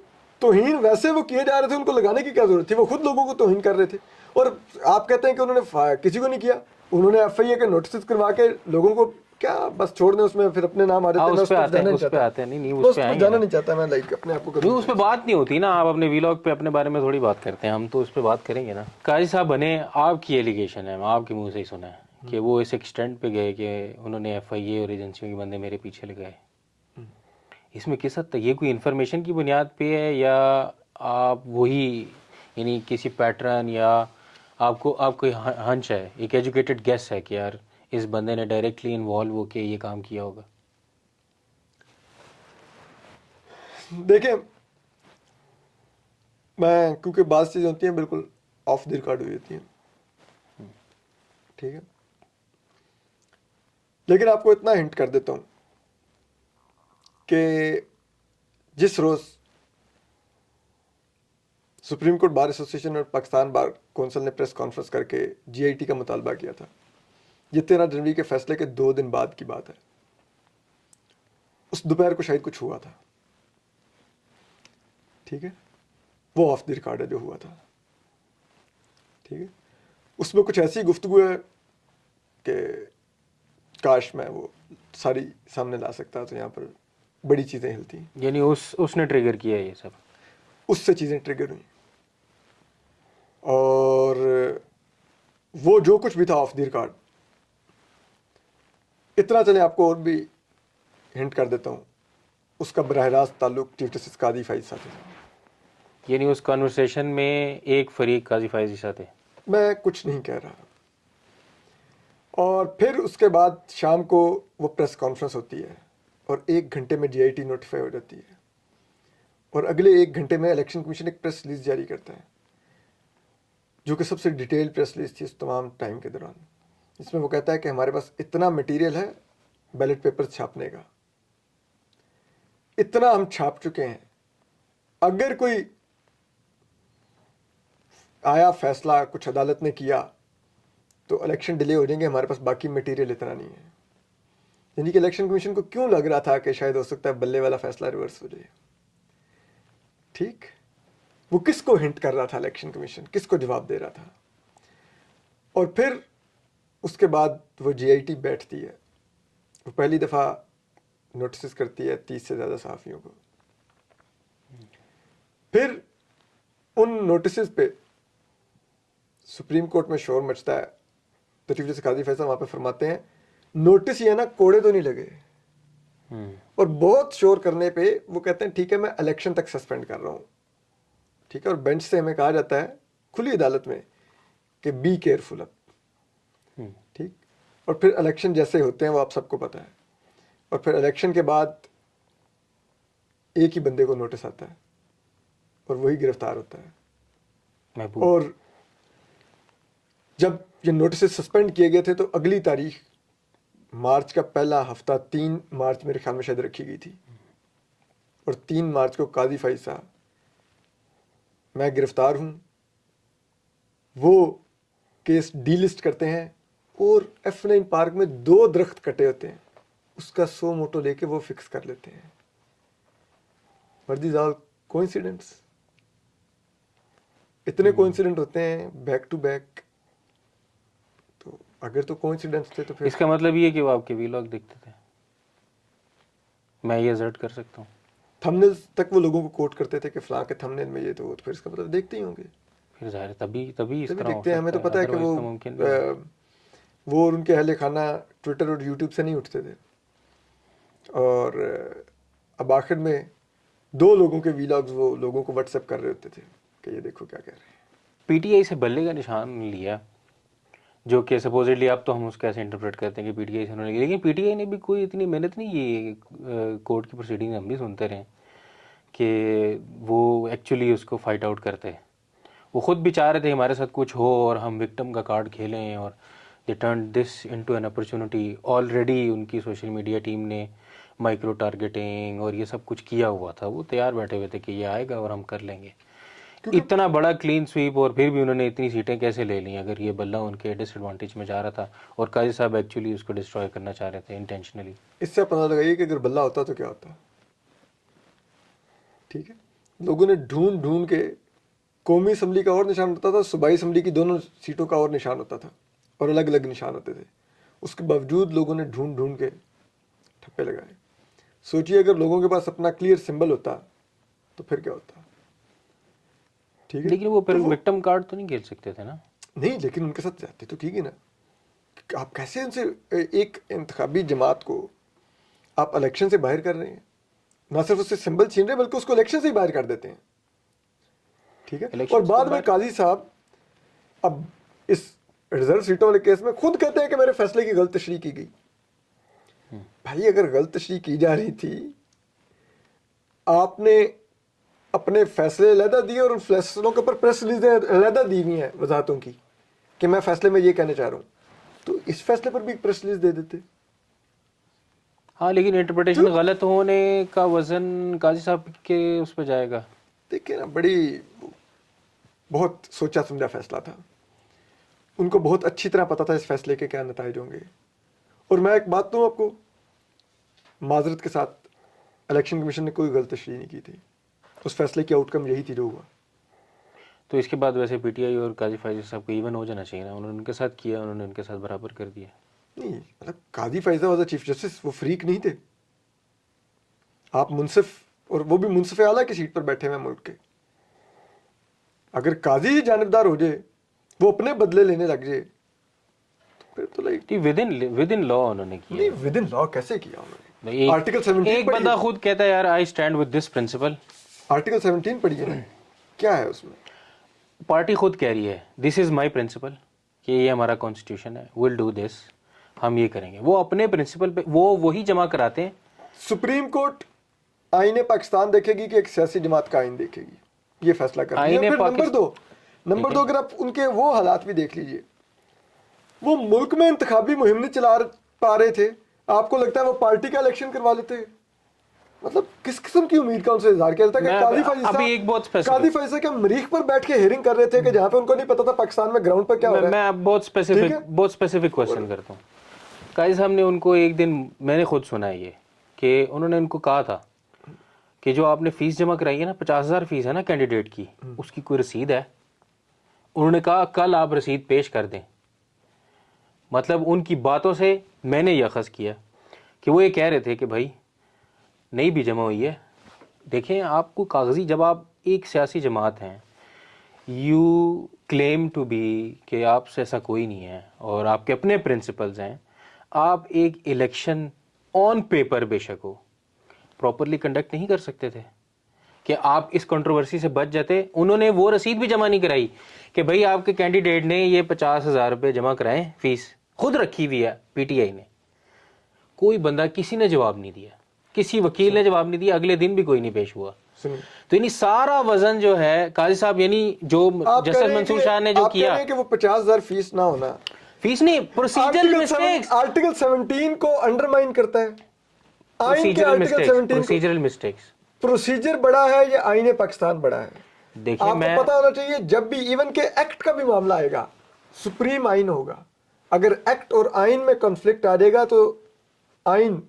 توہین ویسے وہ کیے جا رہے تھے, ان کو لگانے کی کیا ضرورت تھی؟ وہ خود لوگوں کو توہین کر رہے تھے. اور آپ کہتے ہیں کہ انہوں نے کسی کو نہیں کیا, انہوں نے ایف آئی اے کے نوٹسز کروا کے لوگوں کو کیا بس چھوڑ دیں, اس میں پھر اپنے نام آ جاتے ہیں. میں اس اس پہ پر آتے ہیں, جانا نہیں اس پہ چاہتا, آتے ہیں. نہیں میں اس اس پہ پر آئیں گے نا. جانا نہیں چاہتا. میں لائک اپنے آپ کو نہیں, کبھی اس پہ بات نہیں ہوتی نا, آپ اپنے ویلاگ پہ اپنے بارے میں تھوڑی بات کرتے ہیں, ہم تو اس پہ بات کریں گے نا. قاضی صاحب بنے, آپ کی ایلیگیشن ہے, میں آپ کے منہ سے ہی سنا ہے کہ وہ اس ایکسٹینٹ پہ گئے کہ انہوں نے ایف آئی اے اور ایجنسیوں کے بندے میرے پیچھے لگائے. اس میں کس حد تک یہ کوئی انفارمیشن کی بنیاد پہ ہے, یا آپ وہی یعنی کسی پیٹرن, یا آپ کو ہنچ ہے, ایک ایجوکیٹڈ گیس ہے کہ یار اس بندے نے ڈائریکٹلی انوالو ہو کے یہ کام کیا ہوگا؟ دیکھیں, میں کیونکہ بعض چیزیں ہوتی ہیں بالکل آف دی ریکارڈ ہوئی ہوتی ہیں, ٹھیک ہے, لیکن آپ کو اتنا ہنٹ کر دیتا ہوں کہ جس روز سپریم کورٹ بار ایسوسیشن اور پاکستان بار کونسل نے پریس کانفرنس کر کے جی آئی ٹی کا مطالبہ کیا تھا, یہ 13 جنوری کے فیصلے کے 2 دن بعد کی بات ہے. اس دوپہر کو شاید کچھ ہوا تھا, ٹھیک ہے, وہ آف دی ریکارڈ ہے جو ہوا تھا, ٹھیک ہے. اس میں کچھ ایسی گفتگو ہے کہ کاش میں وہ ساری سامنے لا سکتا, تو یہاں پر بڑی چیزیں ہلتی ہیں. یعنی اس نے ٹریگر کیا ہے یہ سب, اس سے چیزیں ٹریگر ہوئیں, اور وہ جو کچھ بھی تھا آف دی ریکارڈ. اتنا چلے آپ کو اور بھی ہنٹ کر دیتا ہوں, اس کا براہ راست تعلق چیف جسٹس قاضی فائز صاحب سے. یعنی اس کانورسیشن میں ایک فریق قاضی فائز عیسیٰ تھے. میں کچھ نہیں کہہ رہا. اور پھر اس کے بعد شام کو وہ پریس کانفرنس ہوتی ہے اور 1 گھنٹے میں جی آئی ٹی نوٹیفائی ہو جاتی ہے اور اگلے 1 گھنٹے میں الیکشن کمیشن ایک پریس ریلیز جاری کرتا ہے جو کہ سب سے ڈیٹیل پریس ریلیز تھی اس تمام ٹائم کے دوران. اس میں وہ کہتا ہے کہ ہمارے پاس اتنا مٹیریل ہے بیلٹ پیپر چھاپنے کا, اتنا ہم چھاپ چکے ہیں, اگر کوئی آیا فیصلہ کچھ عدالت نے کیا تو الیکشن ڈیلے ہو جائیں گے, ہمارے پاس باقی مٹیریل اتنا نہیں ہے. یعنی کہ الیکشن کمیشن کو کیوں لگ رہا تھا کہ شاید ہو سکتا ہے بلے والا فیصلہ ریورس ہو جائے. ٹھیک, وہ کس کو ہنٹ کر رہا تھا الیکشن کمیشن, کس کو جواب دے رہا تھا. اور پھر اس کے بعد وہ جی آئی ٹی بیٹھتی ہے, وہ پہلی دفعہ نوٹسز کرتی ہے 30 سے زیادہ صحافیوں کو. پھر ان نوٹسز پہ سپریم کورٹ میں شور مچتا ہے. تو چیف جسٹس قاضی فیصل وہاں پہ فرماتے ہیں نوٹس یہ نا کوڑے تو نہیں لگے, اور بہت شور کرنے پہ وہ کہتے ہیں ٹھیک ہے میں الیکشن تک سسپینڈ کر رہا ہوں. ٹھیک ہے, اور بینچ سے ہمیں کہا جاتا ہے کھلی عدالت میں کہ بی کیئرفل اب. ٹھیک, اور پھر الیکشن جیسے ہوتے ہیں وہ آپ سب کو پتہ ہے. اور پھر الیکشن کے بعد ایک ہی بندے کو نوٹس آتا ہے اور وہی گرفتار ہوتا ہے. محبوب. اور جب یہ نوٹسز سسپینڈ کیے گئے تھے تو اگلی تاریخ مارچ کا پہلا ہفتہ 3 مارچ میرے خیال میں شاید رکھی گئی تھی, اور 3 مارچ کو قاضی فائز صاحب میں گرفتار ہوں وہ کیس ڈی لسٹ کرتے ہیں, اور F9 پارک میں 2 درخت کٹے ہوتے ہیں اس کا 100 موٹو لے کے وہ فکس کر لیتے ہیں. آل کوئنسیڈنٹس, اتنے کوئنسیڈنٹ ہوتے ہیں بیک ٹو بیک. تو اگر تو کوئنسیڈنٹس تھے تو پھر اس کا مطلب یہ کہ وہ آپ کے ویلاگ دیکھتے تھے, میں یہ ازرٹ کر سکتا ہوں. تھمبنیل تک وہ لوگوں کو کوٹ کرتے تھے کہ فلاں کے تھمبنیل میں یہ تو پھر اس کا مطلب دیکھتے ہی ہوں گے. پھر ظاہر تبھی اس تبھی طرح ہو دیکھتے ہیں. ہمیں سکتا تو پتہ ہے کہ otherwise وہ تو ممکن بھی نہیں. وہ اور ان کے اہل خانہ ٹویٹر اور یوٹیوب سے نہیں اٹھتے تھے. اور اب آخر میں 2 لوگوں کے ویلاگز وہ لوگوں کو واٹس ایپ کر رہے ہوتے تھے کہ یہ دیکھو کیا کہہ رہے ہیں. پی ٹی آئی سے بلے کا نشان لیا, جو کہ سپوزٹلی اب تو ہم اس کو ایسے انٹرپریٹ کرتے ہیں کہ پی ٹی آئی سے انہوں نے لیا, لیکن پی ٹی آئی نے بھی کوئی اتنی محنت نہیں کی. کورٹ کی پروسیڈنگ ہم بھی سنتے رہے کہ وہ ایکچولی اس کو فائٹ آؤٹ کرتے. وہ خود بھی چاہ رہے تھے ہمارے ساتھ کچھ ہو اور ہم وکٹم کا کارڈ کھیلیں, اور they turn this into an opportunity. Already ان کی سوشل میڈیا ٹیم نے مائکرو ٹارگیٹنگ اور یہ سب کچھ کیا ہوا تھا, وہ تیار بیٹھے ہوئے تھے کہ یہ آئے گا اور ہم کر لیں گے. اتنا بڑا کلین سویپ, اور پھر بھی انہوں نے اتنی سیٹیں کیسے لے لیں اگر یہ بلہ ان کے ڈس ایڈوانٹیج میں جا رہا تھا, اور قاضی صاحب ایکچولی اس کو ڈسٹروائے کرنا چاہ رہے تھے انٹینشنلی. اس سے پتہ لگائیے کہ اگر بلہ ہوتا تو کیا ہوتا. ٹھیک ہے, لوگوں نے ڈھونڈ ڈھونڈ کے قومی اسمبلی کا اور نشان ہوتا تھا, صوبائی اسمبلی کی دونوں سیٹوں کا اور نشان ہوتا تھا, اور الگ الگ نشان ہوتے تھے. اس کے باوجود لوگوں نے ڈھونڈ ڈھونڈ کے ٹھپے لگائے. سوچیے اگر لوگوں کے پاس اپنا کلیئر سمبل ہوتا تو پھر کیا ہوتا. ٹھیک ہے, لیکن وہ پھر وکٹم کارڈ تو نہیں کھیل سکتے تھے نا. نہیں, لیکن ان کے ساتھ جاتے تو ٹھیک ہے نا. آپ کیسے ان سے ایک انتخابی جماعت کو آپ الیکشن سے باہر کر رہے ہیں, نہ صرف اس سے سمبل چھین رہے ہیں بلکہ اس کو الیکشن سے ہی باہر کر دیتے ہیں. ٹھیک ہے, اور بعد میں قاضی صاحب اب اس ریزرو سیٹوں والے کیس میں خود کہتے ہیں کہ میرے فیصلے کی غلط تشریح کی گئی. بھائی اگر غلط تشریح کی جا رہی تھی, آپ نے اپنے فیصلے علیحدہ دیے اور ان فیصلوں کے اوپر پریس ریلیزیں علیحدہ دی ہوئی ہیں وضاحتوں کی کہ میں فیصلے میں یہ کہنا چاہ رہا ہوں, تو اس فیصلے پر بھی ایک پریس ریلیز دے دیتے. ہاں, لیکن انٹرپریٹیشن غلط ہونے کا وزن قاضی صاحب کے اس پہ جائے گا. دیکھیں نا, بہت سوچا سمجھا فیصلہ تھا. ان کو بہت اچھی طرح پتا تھا اس فیصلے کے کیا نتائج ہوں گے. اور میں ایک بات دوں آپ کو, معذرت کے ساتھ, الیکشن کمیشن نے کوئی غلط تشریح نہیں کی تھی. اس فیصلے کی آؤٹ کم یہی تھی جو ہوا. تو اس کے بعد ویسے پی ٹی آئی اور قاضی فائز صاحب کو ایون ہو جانا چاہیے نا. انہوں نے ان کے ساتھ کیا, انہوں نے ان کے ساتھ برابر کر دیا. نہیں, مطلب قاضی فائزہ واز چیف جسٹس, وہ فریق نہیں تھے. آپ منصف, اور وہ بھی منصف اعلیٰ کی سیٹ پر بیٹھے ہوئے ملک کے. اگر قاضی ہی جانبدار ہو جائے, وہ اپنے بدلے لینے لگ جائے, تو پھر تو لائک ود ان لا انہوں نے کیا. نہیں, ود ان لا کیسے کیا انہوں نے؟ آرٹیکل 17 ایک بندہ خود کہتا ہے یار I stand with this principle. Article 17 پڑھیے نا. کیا ہے اس میں؟ پارٹی خود کہہ رہی ہے دس از مائی پرنسپل کہ یہ ہمارا کانسٹیٹیوشن ہے, ول ڈو دس, ہم یہ کریں گے. وہ اپنے پرنسپل پہ وہی جمع کراتے ہیں. سپریم کورٹ آئین پاکستان دیکھے گی کہ ایک سیاسی جماعت کا آئین دیکھے گی, یہ فیصلہ کرتی ہے. آئین پھر پاکستان نمبر دو اگر آپ ان کے وہ حالات بھی دیکھ لیجئے, وہ ملک میں انتخابی مہم نہیں چلا پا رہے تھے, آپ کو لگتا ہے وہ پارٹی کا الیکشن کروا لیتے؟ مطلب کس قسم کی امید کا ان سے اظہار کیا جاتا ہے کہ قاضی فائز صاحب کے مریخ پر بیٹھ کے ہیئرنگ کر رہے تھے کہ جہاں پہ ان کو نہیں پتا تھا پاکستان میں گراؤنڈ پر کیا ہو رہا ہے. میں بہت اسپیسیفک کوشچن کرتا ہوں. قاضی صاحب نے ان کو ایک دن, میں نے خود سنا ہے یہ, کہ انہوں نے ان کو کہا تھا کہ جو آپ نے فیس جمع کرائی ہے نا, 50,000 فیس ہے نا کینڈیڈیٹ کی, اس کی کوئی رسید ہے؟ انہوں نے کہا کل آپ رسید پیش کر دیں. مطلب ان کی باتوں سے میں نے یہ اخذ کیا کہ وہ یہ کہہ رہے تھے کہ بھائی نہیں بھی جمع ہوئی ہے. دیکھیں آپ کو کاغذی, جب آپ ایک سیاسی جماعت ہیں, یو کلیم ٹو بی کہ آپ سے ایسا کوئی نہیں ہے اور آپ کے اپنے پرنسپلز ہیں, آپ ایک الیکشن آن پیپر بے شک ہو پراپرلی کنڈکٹ نہیں کر سکتے تھے کہ آپ اس کنٹروورسی سے بچ جاتے. انہوں نے وہ رسید بھی جمع نہیں کرائی کہ بھائی آپ کے کینڈیڈیٹ نے یہ 50,000 روپے جمع کرائیں, فیس خود رکھی ہوئی ہے پی ٹی آئی نے. کوئی بندہ, کسی نے جواب نہیں دیا, کسی وکیل نے جواب نہیں دیا, اگلے دن بھی کوئی نہیں پیش ہوا. تو یعنی سارا وزن جو ہے قاضی صاحب, یعنی جو جسٹس منصور شاہ نے جو کیا, کہ وہ 50,000 فیس نہ ہونا, فیس نہیں, پروسیجرل مسٹیکس, آرٹیکل 17 کو انڈرمائن کرتا ہے. آئین کے آرٹیکل 17 پروسیجر بڑا ہے یا آئین پاکستان بڑا ہے؟ دیکھیں آپ کو پتا ہونا چاہیے جب بھی ایون کہ ایکٹ کا بھی معاملہ آئے گا, سپریم آئین ہوگا, اگر ایکٹ اور آئین میں کنفلکٹ آ جائے گا تو آئین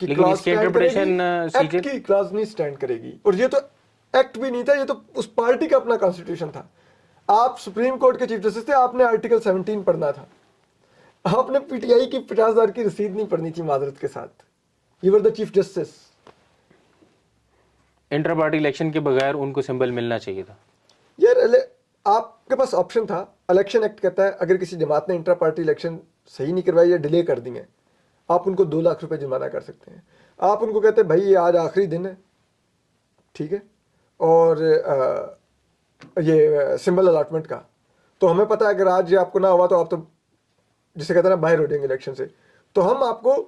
کی کلاس سٹینڈ کرے گی, ایکٹ کی کلاس نہیں سٹینڈ کرے گی. اور یہ تو ایکٹ بھی نہیں تھا, یہ تو اس پارٹی کا اپنا کانسٹیٹیوشن تھا. آپ سپریم کورٹ کے چیف جسٹس تھے, آپ نے آرٹیکل 17 پڑھنا تھا, آپ نے پی ٹی آئی کی 50,000 کی رسید نہیں پڑھنی تھی معذرت کے ساتھ. You were the chief justice. Inter party election کے بغیر ان کو سمبل ملنا چاہیے تھا. یار آپ کے پاس آپشن تھا, الیکشن ایکٹ کہتا ہے اگر کسی جماعت نے انٹر پارٹی الیکشن صحیح نہیں کروائی یا ڈیلے کر دی ہیں, آپ ان کو 2 لاکھ روپے جرمانہ کر سکتے ہیں. آپ ان کو کہتے ہیں بھائی یہ آج آخری دن ہے, ٹھیک ہے, اور یہ سمبل الاٹمنٹ کا, تو ہمیں پتہ ہے اگر آج یہ آپ کو نہ ہوا تو آپ تو جسے کہتے ہیں نا باہر ہو جائیں گے الیکشن سے, تو ہم آپ کو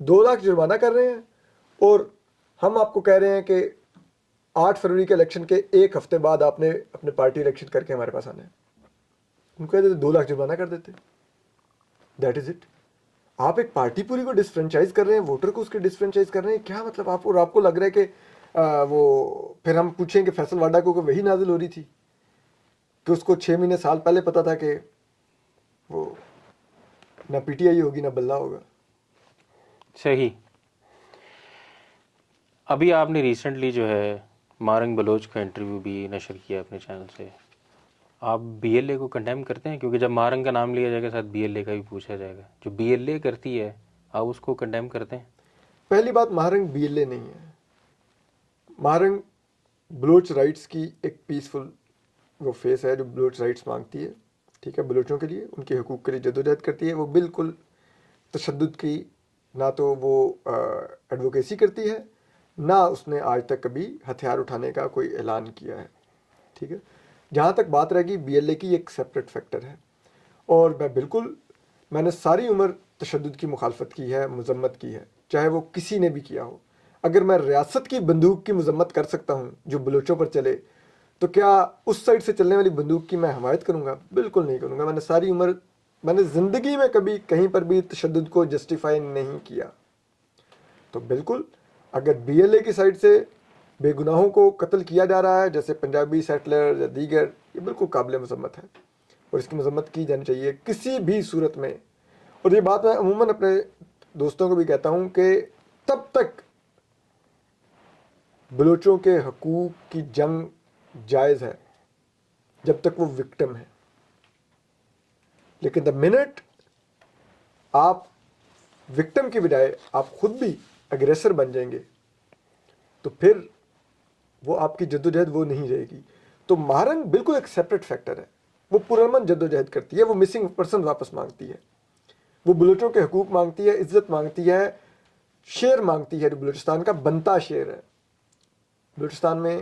2 لاکھ جرمانہ کر رہے ہیں اور ہم آپ کو کہہ رہے ہیں کہ 8 فروری کے الیکشن کے 1 ہفتے بعد آپ نے اپنے پارٹی الیکشن کر کے ہمارے پاس آنا ہے. ان کو کہتے 2 لاکھ جرمانہ کر دیتے, دیٹ از اٹ. آپ ایک پارٹی پوری کو ڈسفرینچائز کر رہے ہیں, ووٹر کو اس کے ڈسفرینچائز کر رہے ہیں, کیا مطلب آپ کو لگ رہا ہے کہ وہ پھر ہم پوچھیں کہ فیصل واڈا کو وہی نازل ہو رہی تھی کہ اس کو 6 مہینے سال پہلے پتا تھا کہ وہ نہ پی ٹی آئی ہوگی نہ بلہ ہوگا. صحیح. ابھی آپ نے ریسنٹلی جو ہے مارنگ بلوچ کا انٹرویو بھی نشر کیا اپنے چینل سے. آپ بی ایل اے کو کنڈیم کرتے ہیں؟ کیونکہ جب مارنگ کا نام لیا جائے گا ساتھ بی ایل اے کا بھی پوچھا جائے گا. جو بی ایل اے کرتی ہے آپ اس کو کنڈیم کرتے ہیں؟ پہلی بات, مہارنگ بی ایل اے نہیں ہے. مہارنگ بلوچ رائٹس کی ایک پیسفل وہ فیس ہے جو بلوچ رائٹس مانگتی ہے, ٹھیک ہے, بلوچوں کے لیے, ان کے حقوق کے لیے جدوجہد کرتی ہے. وہ بالکل تشدد کی نہ تو وہ ایڈوکیسی کرتی ہے, نہ اس نے آج تک کبھی ہتھیار اٹھانے کا کوئی اعلان کیا ہے, ٹھیک ہے. جہاں تک بات رہے گی بی ایل اے کی, ایک سیپریٹ فیکٹر ہے, اور میں نے ساری عمر تشدد کی مخالفت کی ہے, مذمت کی ہے, چاہے وہ کسی نے بھی کیا ہو. اگر میں ریاست کی بندوق کی مذمت کر سکتا ہوں جو بلوچوں پر چلے, تو کیا اس سائڈ سے چلنے والی بندوق کی میں حمایت کروں گا؟ بالکل نہیں کروں گا. میں نے ساری عمر, میں نے زندگی میں کبھی کہیں پر بھی تشدد کو جسٹیفائی نہیں کیا. تو بالکل اگر بی ایل اے کی سائڈ سے بے گناہوں کو قتل کیا جا رہا ہے جیسے پنجابی سیٹلر یا دیگر, یہ بالکل قابل مذمت ہے اور اس کی مذمت کی جانی چاہیے کسی بھی صورت میں. اور یہ بات میں عموماً اپنے دوستوں کو بھی کہتا ہوں کہ تب تک بلوچوں کے حقوق کی جنگ جائز ہے جب تک وہ وکٹم ہے. لیکن دا منٹ آپ وکٹم کی بجائے آپ خود بھی اگریسر بن جائیں گے تو پھر وہ آپ کی جدوجہد وہ نہیں رہے گی. تو مہارنگ بالکل ایک سیپریٹ فیکٹر ہے, وہ پرامن جدوجہد کرتی ہے, وہ مسنگ پرسن واپس مانگتی ہے, وہ بلوچوں کے حقوق مانگتی ہے, عزت مانگتی ہے, شیئر مانگتی ہے جو بلوچستان کا بنتا شیئر ہے. بلوچستان میں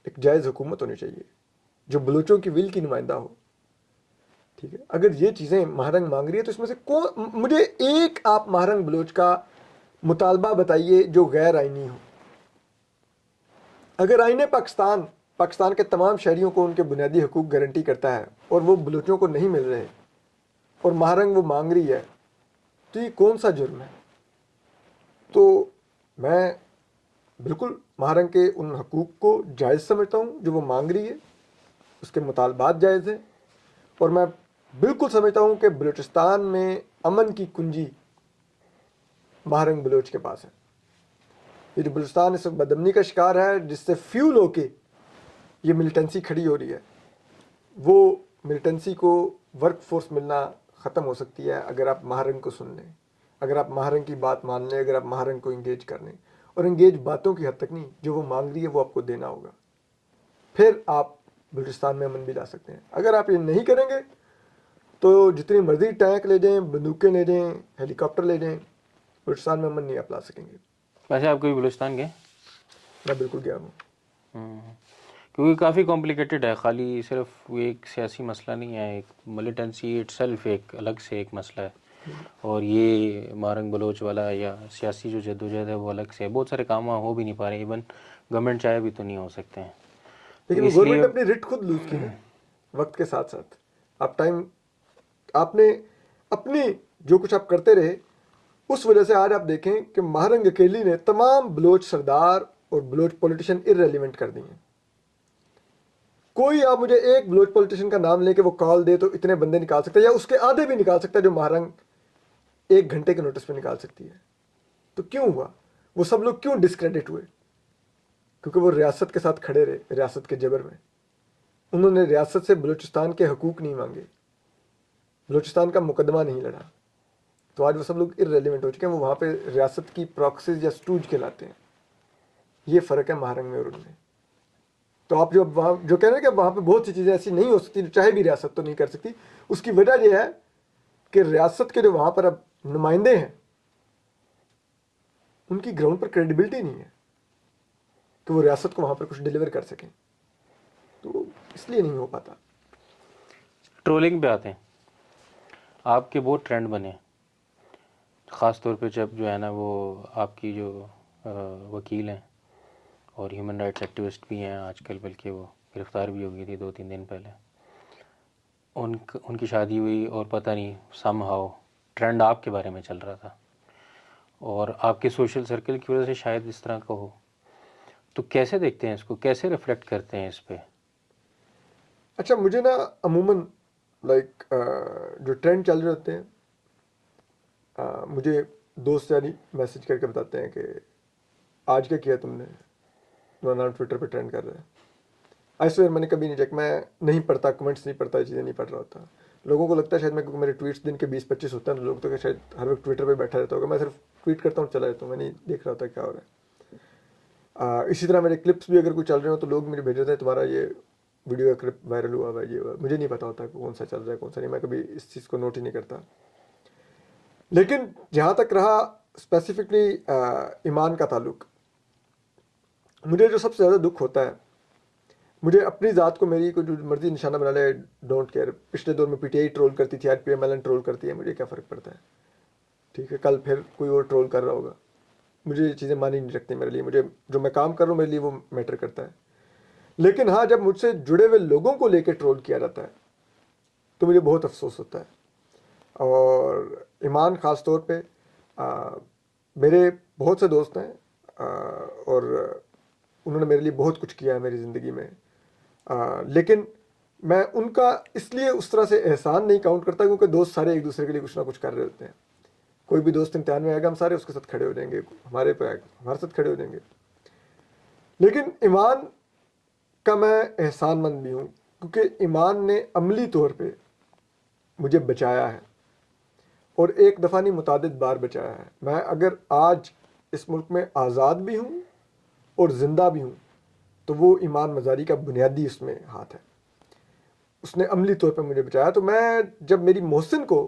ایک جائز حکومت ہونی چاہیے جو بلوچوں کی ول کی نمائندہ ہو. ٹھیک ہے, اگر یہ چیزیں مہرنگ مانگ رہی ہے تو اس میں سے مجھے ایک آپ مہرنگ بلوچ کا مطالبہ بتائیے جو غیر آئینی ہو. اگر آئین پاکستان کے تمام شہریوں کو ان کے بنیادی حقوق گارنٹی کرتا ہے اور وہ بلوچوں کو نہیں مل رہے اور مہرنگ وہ مانگ رہی ہے تو یہ کون سا جرم ہے؟ تو میں بالکل مہرنگ کے ان حقوق کو جائز سمجھتا ہوں جو وہ مانگ رہی ہے, اس کے مطالبات جائز ہیں, اور میں بالکل سمجھتا ہوں کہ بلوچستان میں امن کی کنجی مہرنگ بلوچ کے پاس ہے. یہ جو بلوچستان اس وقت بدامنی کا شکار ہے, جس سے فیول ہو کے یہ ملیٹنسی کھڑی ہو رہی ہے, وہ ملیٹنسی کو ورک فورس ملنا ختم ہو سکتی ہے اگر آپ مہرنگ کو سن لیں, اگر آپ مہرنگ کی بات مان لیں, اگر آپ مہرنگ کو انگیج کر لیں. اور انگیج باتوں کی حد تک نہیں, جو وہ مانگ رہی ہے وہ آپ کو دینا ہوگا, پھر آپ بلوچستان میں امن بھی لا سکتے ہیں. اگر آپ یہ نہیں کریں گے تو جتنی مرضی ٹینک لے جائیں, بندوقیں لے جائیں, ہیلی کاپٹر لے جائیں, بلوچستان میں امن نہیں آپ لا سکیں گے. ویسے آپ کبھی بلوچستان گئے؟ میں بالکل گیا ہوں. کیونکہ کافی کمپلیکیٹڈ ہے, خالی صرف ایک سیاسی مسئلہ نہیں ہے, ایک ملیٹنسی اٹ سیلف ایک الگ سے ایک مسئلہ ہے, اور یہ مہرنگ بلوچ والا یا سیاسی جو جدوجہد ہے وہ الگ سے ہے. بہت سارے کام وہاں ہو بھی نہیں پا رہے, ایون گورنمنٹ چاہے بھی تو نہیں ہو سکتے ہیں. تو لیکن اس گورنمنٹ لیے نے اپنی رٹ خود لوز کی نا وقت کے ساتھ ساتھ. آپ نے اپنی جو کچھ آپ کرتے رہے, اس وجہ سے آج آپ دیکھیں کہ مہرنگ اکیلی نے تمام بلوچ سردار اور بلوچ پولیٹیشین ارریلیونٹ کر دی ہیں. کوئی آپ مجھے ایک بلوچ پولیٹیشین کا نام لے کے وہ کال دے تو اتنے بندے نکال سکتے ہیں, یا اس کے آدھے بھی نکال سکتا ہے جو مہرنگ 1 گھنٹے کے نوٹس پہ نکال سکتی ہے. تو کیوں ہوا؟ وہ سب لوگ کیوں ڈسکریڈٹ ہوئے؟ کیونکہ وہ ریاست کے ساتھ کھڑے رہے, ریاست کے جبر میں. انہوں نے ریاست سے بلوچستان کے حقوق نہیں مانگے, بلوچستان کا مقدمہ نہیں لڑا. تو آج وہ سب لوگ ارریلیونٹ ہو چکے ہیں, وہ وہاں پہ ریاست کی پراکسیز یا سٹوج کہلاتے ہیں. یہ فرق ہے مہرنگ میں اور ان میں. تو آپ جو وہاں جو کہہ رہے ہیں کہ وہاں پہ بہت سی چیزیں ایسی نہیں ہو سکتی, چاہے بھی ریاست تو نہیں کر سکتی, اس کی وجہ یہ ہے کہ ریاست کے جو وہاں پر اب نمائندے ہیں ان کی گراؤنڈ پر کریڈیبلٹی نہیں ہے کہ وہ ریاست کو وہاں پر کچھ ڈیلیور کر سکیں. تو اس لیے نہیں ہو پاتا. ٹرولنگ پہ آتے ہیں. آپ کے بہت ٹرینڈ بنے, خاص طور پہ جب جو ہے نا وہ آپ کی جو وکیل ہیں اور ہیومن رائٹس ایکٹیوسٹ بھی ہیں آج کل, بلکہ وہ گرفتار بھی ہو گئی تھی 2-3 دن پہلے, ان کی شادی ہوئی اور پتہ نہیں سم ہاؤ ٹرینڈ آپ کے بارے میں چل رہا تھا, اور آپ کے سوشل سرکل کی وجہ سے شاید اس طرح کا ہو. تو کیسے دیکھتے ہیں اس کو, کیسے ریفلیکٹ کرتے ہیں اس پہ؟ اچھا, مجھے نا عموماً جو ٹرینڈ چل رہے ہوتے ہیں, مجھے دوست یعنی میسج کر کے بتاتے ہیں کہ آج کیا تم نے, تمہارا نام ٹویٹر پہ ٹرینڈ کر رہا ہے. آج سویر میں نے کبھی نہیں چیک, میں نہیں پڑھتا کمنٹس, نہیں پڑھتا, یہ چیزیں نہیں پڑھ رہا ہوتا. لوگوں کو لگتا ہے شاید میرے ٹویٹس دن کے 20-25 ہوتے ہیں, لوگ تو کہ شاید ہر وقت ٹویٹر پہ بیٹھا رہتا ہوگا. میں صرف ٹویٹ کرتا ہوں, چلا جاتا ہوں, میں نہیں دیکھ رہا ہوتا کیا ہو رہا ہے. اسی طرح میرے کلپس بھی اگر کوئی چل رہے ہوں تو لوگ مجھے بھیج دیتے ہیں تمہارا یہ ویڈیو کا کلپ وائرل ہوا ہے, یہ ہوا. مجھے نہیں پتا ہوتا کہ کون سا چل رہا ہے کون سا نہیں, میں کبھی اس چیز کو نوٹ ہی نہیں کرتا. لیکن جہاں تک رہا اسپیسیفکلی ایمان کا تعلق, مجھے جو سب سے زیادہ دکھ ہوتا ہے, مجھے اپنی ذات کو میری کو جو مرضی نشانہ بنا لے, ڈونٹ کیئر. پچھلے دور میں پی ٹی آئی ٹرول کرتی تھی, آج P M L N troll کرتی ہے, مجھے کیا فرق پڑتا ہے؟ ٹھیک ہے, کل پھر کوئی اور ٹرول کر رہا ہوگا. مجھے یہ چیزیں مانی نہیں رکھتی میرے لیے. مجھے جو میں کام کر رہا ہوں میرے لیے وہ میٹر کرتا ہے. لیکن ہاں, جب مجھ سے جڑے ہوئے لوگوں کو لے کے ٹرول کیا جاتا ہے تو مجھے بہت افسوس ہوتا ہے. اور ایمان خاص طور پہ, میرے بہت سے دوست ہیں اور انہوں نے میرے لیے بہت کچھ کیا ہے میری زندگی میں, لیکن میں ان کا اس لیے اس طرح سے احسان نہیں کاؤنٹ کرتا کیونکہ دوست سارے ایک دوسرے کے لیے کچھ نہ کچھ کر رہے ہوتے ہیں. کوئی بھی دوست امتحان میں آئے گا, ہم سارے اس کے ساتھ کھڑے ہو جائیں گے, ہمارے پہ آئے گا ہمارے ساتھ کھڑے ہو جائیں گے. لیکن ایمان کا میں احسان مند بھی ہوں کیونکہ ایمان نے عملی طور پہ مجھے بچایا ہے, اور ایک دفعہ نہیں متعدد بار بچایا ہے. میں اگر آج اس ملک میں آزاد بھی ہوں اور زندہ بھی ہوں تو وہ ایمان مزاری کا بنیادی اس میں ہاتھ ہے. اس نے عملی طور پہ مجھے بچایا. تو میں جب میری محسن کو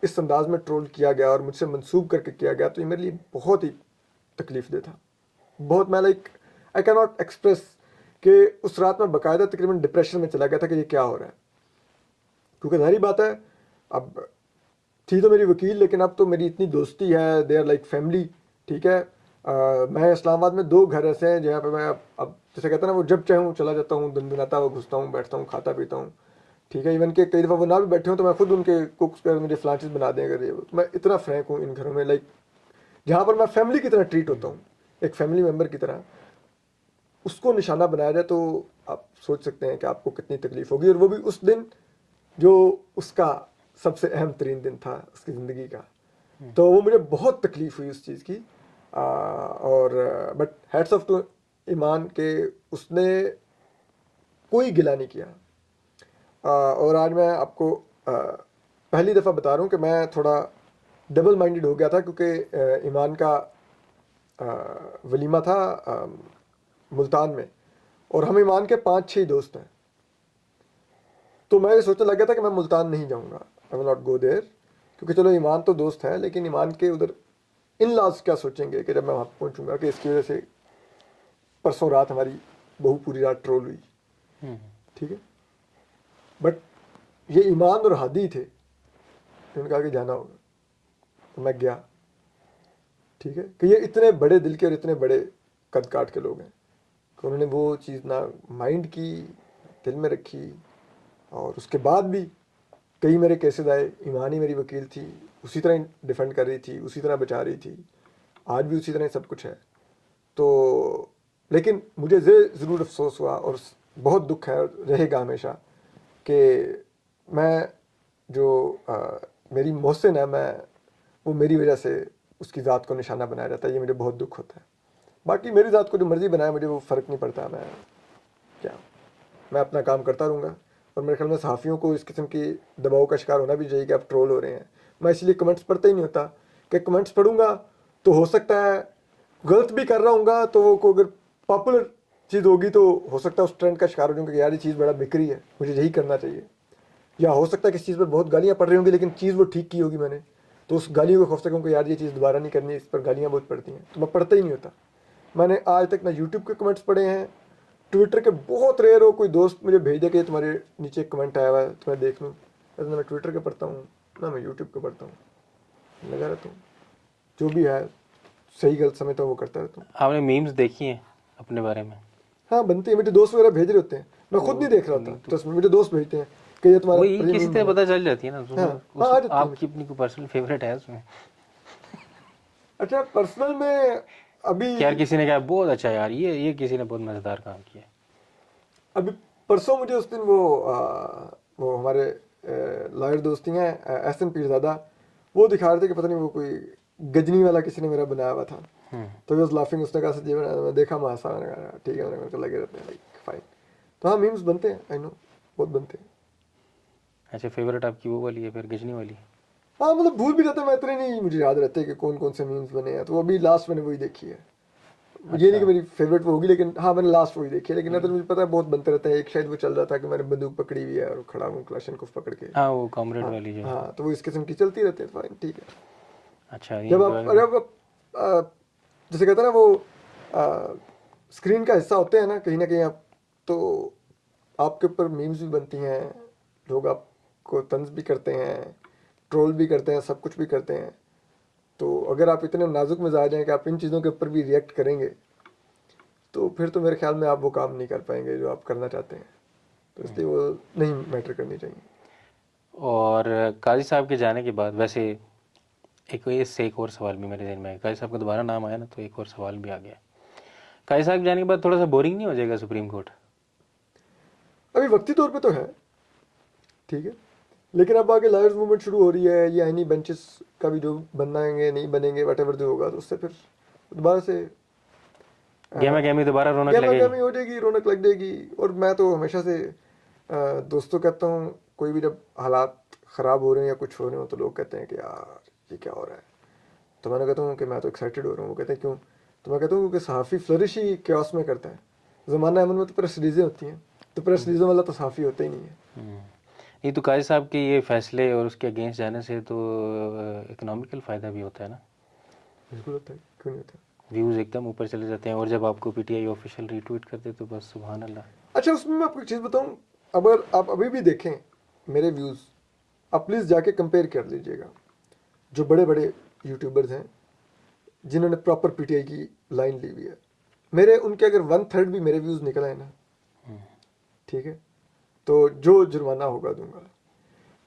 اس انداز میں ٹرول کیا گیا اور مجھ سے منسوب کر کے کیا گیا تو یہ میرے لیے بہت ہی تکلیف دہ تھا. بہت, میں آئی کین ناٹ ایکسپریس کہ اس رات میں باقاعدہ تقریباً ڈپریشن میں چلا گیا تھا کہ یہ کیا ہو رہا ہے. کیونکہ ظاہری بات ہے اب تھی تو میری وکیل لیکن اب تو میری اتنی دوستی ہے, دے آر لائک فیملی. ٹھیک ہے, میں اسلام آباد میں 2 گھر ایسے ہیں جہاں پہ میں اب جیسے کہتا نا وہ جب چاہوں چلا جاتا ہوں, دن دناتا ہوا گھستا ہوں, بیٹھتا ہوں, کھاتا پیتا ہوں. ٹھیک ہے, ایون کہ کئی دفعہ وہ نہ بھی بیٹھے ہوں تو میں خود ان کے کوکس کر مجھے فلاں چیز بنا دیں اگر یہ تو میں اتنا فرینک ہوں ان گھروں میں, لائک جہاں پر میں فیملی کی طرح ٹریٹ ہوتا ہوں, ایک فیملی ممبر کی طرح. اس کو نشانہ بنایا جائے تو آپ سوچ سکتے ہیں کہ آپ کو کتنی تکلیف ہوگی, اور وہ بھی اس دن جو اس کا سب سے اہم ترین دن تھا اس کی زندگی کا. تو وہ مجھے بہت تکلیف ہوئی اس چیز کی. اور بٹ ہیٹس آف ٹو ایمان کہ اس نے کوئی گلہ نہیں کیا. اور آج میں آپ کو پہلی دفعہ بتا رہا ہوں کہ میں تھوڑا ڈبل مائنڈڈ ہو گیا تھا, کیونکہ ایمان کا ولیمہ تھا ملتان میں, اور ہم ایمان کے 5-6 دوست ہیں. تو میں یہ سوچنے لگ گیا تھا کہ میں ملتان نہیں جاؤں گا, آئی ول ناٹ گو دیئر, کیونکہ چلو ایمان تو دوست ہے لیکن ایمان کے ادھر ان لاز کیا سوچیں گے کہ جب میں وہاں پہنچوں گا کہ اس کی وجہ سے پرسوں رات ہماری بہو پوری رات ٹرول ہوئی. ٹھیک ہے, بٹ یہ ایمان اور ہادی تھے, انہوں نے کہا کہ جانا ہوگا, تو میں گیا. ٹھیک ہے, کہ یہ اتنے بڑے دل کے اور اتنے بڑے قد کاٹ کے لوگ ہیں کہ انہوں نے وہ چیز نہ مائنڈ کی, دل میں رکھی. اور اس کے بعد بھی کئی میرے کیسز آئے, ایمان ہی میری وکیل تھی, اسی طرح ڈیفینڈ کر رہی تھی, اسی طرح بچا رہی تھی, آج بھی اسی طرح سب کچھ ہے. تو لیکن مجھے ضرور افسوس ہوا اور بہت دکھ ہے, رہے گا ہمیشہ, کہ میں جو میری محسن ہے, وہ میری وجہ سے اس کی ذات کو نشانہ بنایا جاتا ہے. یہ مجھے بہت دکھ ہوتا ہے. باقی میری ذات کو جو مرضی بنائے مجھے وہ فرق نہیں پڑتا. میں اپنا کام کرتا رہوں گا. اور میرے خیال میں صحافیوں کو اس قسم کی دباؤ کا شکار ہونا بھی چاہیے کہ آپ ٹرول ہو رہے ہیں. میں اس لیے کمنٹس پڑھتا ہی نہیں ہوتا, کہ کمنٹس پڑھوں گا تو ہو سکتا ہے غلط بھی کر رہا ہوں گا, تو وہ اگر پاپولر چیز ہوگی تو ہو سکتا ہے اس ٹرینڈ کا شکار ہو جاؤں کہ یار یہ چیز بڑا بک رہی ہے, مجھے یہی کرنا چاہیے. یا ہو سکتا ہے کہ اس چیز پر بہت گالیاں پڑ رہی ہوں گی لیکن چیز وہ ٹھیک کی ہوگی میں نے, تو اس گالیوں کو خوف سکوں کہ یار یہ چیز دوبارہ نہیں کرنی, اس پر گالیاں بہت پڑتی ہیں, تو میں پڑھتا ہی نہیں ہوتا. میں نے آج تک نہ یوٹیوب کے کمنٹس پڑھے ہیں, ٹویٹر کے بہت ریئر ہو کوئی دوست مجھے بھیج دے کہ تمہارے نیچے ایک کمنٹ آیا ہوا ہے تو میں دیکھ لوں. نہ میں ٹویٹر کے پڑھتا ہوں نہ میں یوٹیوب کے پڑھتا ہوں, لگا رہتا ہوں جو بھی ہے صحیح غلط سمجھتا ہوں وہ کرتا رہتا ہوں. آپ نے میمز دیکھی ہیں اپنے بارے میں؟ ہاں بنتی ہے, مجھے دوست وغیرہ بھیج رہے ہوتے ہیں, میں خود نہیں دیکھ رہا ہوتا, تو مجھے دوست بھیجتے ہیں کہ یہ تمہارا وہی کسی میم طرح بنا. پتہ چل جاتی ہے نا, ہاں ہاں, آ جاتی ہے آپ مجھے. کی اپنی کوئی پرسنل فیوریٹ ہے اس میں؟ اچھا پرسنل میں ابھی یار کسی نے کہا بہت اچھا یار, یہ کسی نے بہت مزیدار کام کیا. ابھی پرسوں مجھے اس دن وہ ہمارے لائر دوستی ہیں احسن پیرزادہ, وہ دکھا رہے تھے کہ پتہ نہیں وہ کوئی گجنی والا کسی نے میرا بنایا ہوا تھا. تو واز لافنگ, اس نے کہا سچی بنایا, میں دیکھا ماسا, میں نے کہا ٹھیک ہے, میں نے لگے رہتے ہیں لائک فائن. تو ہاں میمز بنتے ہیں, آئی نو بہت بنتے ہیں. اچھا فیوریٹ آپ کی وہ والی ہے پھر گجنی والی؟ ہاں مطلب بھول بھی جاتے ہیں, میں اتنے نہیں مجھے یاد رہتے کہ کون کون سے میمز بنے ہیں, تو ابھی لاسٹ میں نے وہی دیکھی ہے. یہ نہیں کہ میری فیوریٹ وہ ہوگی لیکن ہاں میں نے لاسٹ وہی دیکھی ہے, لیکن ادھر مجھے پتا ہے بہت بنتے رہتے ہیں. ایک شاید وہ چل رہا تھا کہ میں نے بندوق پکڑی ہوئی ہے اور کھڑا ہوں کلاشنکوف پکڑ کے. ہاں وہ کامریڈ والی جو ہے. ہاں تو وہ اس قسم کی چلتی رہتی ہے, فائن ٹھیک ہے. اچھا جب آپ جیسے کہتے ہیں نا وہ اسکرین کا حصہ ہوتے ہیں نا کہیں نہ کہیں آپ, تو آپ کے اوپر میمز بھی بنتی ہیں, لوگ آپ کو طنز بھی کرتے ہیں, ٹرول بھی کرتے ہیں, سب کچھ بھی کرتے ہیں. تو اگر آپ اتنے نازک مزاج ہیں کہ آپ ان چیزوں کے اوپر بھی ریئیکٹ کریں گے تو پھر تو میرے خیال میں آپ وہ کام نہیں کر پائیں گے جو آپ کرنا چاہتے ہیں. تو اس لیے وہ نہیں میٹر کرنی چاہیے. اور قاضی صاحب کے جانے کے بعد ویسے اس سے ایک اور سوال بھی میرے ذہن میں ہے, قاضی صاحب کا دوبارہ نام آیا نا تو ایک اور سوال بھی آ گیا. قاضی صاحب کے جانے کے بعد تھوڑا سا بورنگ نہیں ہو جائے گا سپریم کورٹ؟ ابھی وقتی طور پہ تو ہے ٹھیک ہے, لیکن اب آگے لائرز موومنٹ شروع ہو رہی ہے, یہ آئینی بینچز کا بھی جو بنائیں گے نہیں بنیں گے, واٹ ایور جو ہوگا, تو اس سے پھر دوبارہ سے گہما گہمی دوبارہ رونق گہما لگے گہمی گی. ہو جائے گی, رونق لگ جائے گی. اور میں تو ہمیشہ سے دوستوں کہتا ہوں, کوئی بھی جب حالات خراب ہو رہے ہیں یا کچھ ہو رہے ہوں تو لوگ کہتے ہیں کہ یار یہ کیا ہو رہا ہے, تو میں نے کہتا ہوں کہ میں تو ایکسائٹیڈ ہو رہا ہوں. وہ کہتے ہیں کیوں, تو میں کہتا ہوں کہ صحافی فلرش ہی کیوس میں کرتا ہے. زمانہ امن میں تو پریس ریلیزیں ہوتی ہیں, تو پریس ریلیزوں والا تو صحافی ہوتا ہی نہیں ہے. نہیں تو قاضی صاحب کے یہ فیصلے اور اس کے اگینسٹ جانے سے تو اکنامیکل فائدہ بھی ہوتا ہے نا؟ بالکل ہوتا ہے, کیوں نہیں ہوتا. ویوز ایک دم اوپر چلے جاتے ہیں, اور جب آپ کو P T I official retweet کرتے تو بس سبحان اللہ. اچھا اس میں آپ کو ایک چیز بتاؤں, اگر آپ ابھی بھی دیکھیں میرے ویوز, آپ پلیز جا کے کمپیئر کر لیجیے گا جو بڑے بڑے یوٹیوبرز ہیں جنہوں نے پراپر پی ٹی آئی کی لائن لی ہوئی ہے, میرے ان کے اگر 1/3 بھی میرے ویوز نکل آئے نا, ٹھیک ہے, تو جو جرمانہ ہوگا دوں گا.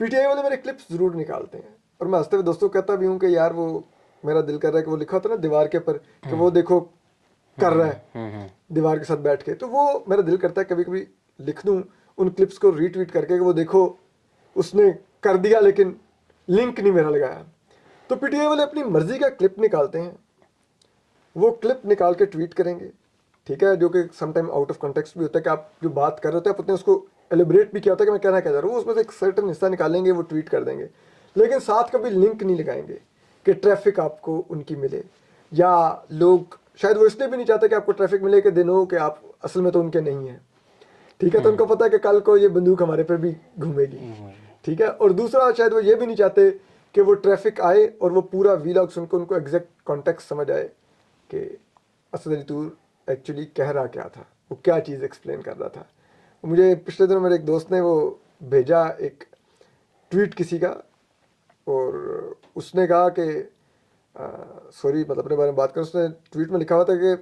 پی ٹی آئی والے میرے کلپس ضرور نکالتے ہیں, اور میں ہنستے ہوئے دوستوں کو کہتا بھی ہوں کہ یار وہ میرا دل کر رہا ہے کہ وہ لکھا ہوتا نا دیوار کے اوپر کہ وہ دیکھو کر رہا ہے دیوار کے ساتھ بیٹھ کے, تو وہ میرا دل کرتا ہے کبھی کبھی لکھ دوں ان کلپس کو ری ٹویٹ کر کے کہ وہ دیکھو اس نے کر دیا لیکن لنک نہیں میرا لگایا. تو پی ٹی آئی والے اپنی مرضی کا کلپ نکالتے ہیں, وہ کلپ نکال کے ٹویٹ کریں گے, ٹھیک ہے, جو کہ some time out of context بھی ہوتا ہے کہ آپ جو بات کر رہے ہوتے ہیں آپ نے اس کو ایلیبریٹ بھی کیا ہوتا ہے کہ میں کہنا کیا جا رہا ہوں, وہ اس میں سے ایک سرٹن حصہ نکالیں گے, وہ ٹویٹ کر دیں گے, لیکن ساتھ کبھی لنک نہیں لگائیں گے کہ ٹریفک آپ کو ان کی ملے, یا لوگ شاید وہ اس لیے بھی نہیں چاہتے کہ آپ کو ٹریفک ملے کہ دن ہو کہ آپ اصل میں تو ان کے نہیں ہیں, ٹھیک ہے, تو ان کو پتہ ہے کہ کل کو یہ بندوق ہمارے پہ بھی گھومے گی, ٹھیک ہے. اور دوسرا شاید وہ یہ بھی نہیں چاہتے کہ وہ ٹریفک آئے اور وہ پورا ویلاگ سن کے ان کو ایگزیکٹ کانٹیکٹ سمجھ آئے کہ اسد علی طور ایکچولی کہہ رہا کیا تھا, وہ کیا چیز ایکسپلین کر رہا تھا. مجھے پچھلے دنوں میرے ایک دوست نے وہ بھیجا ایک ٹویٹ کسی کا, اور اس نے کہا کہ سوری مطلب اپنے بارے میں بات کر, اس نے ٹویٹ میں لکھا ہوا تھا کہ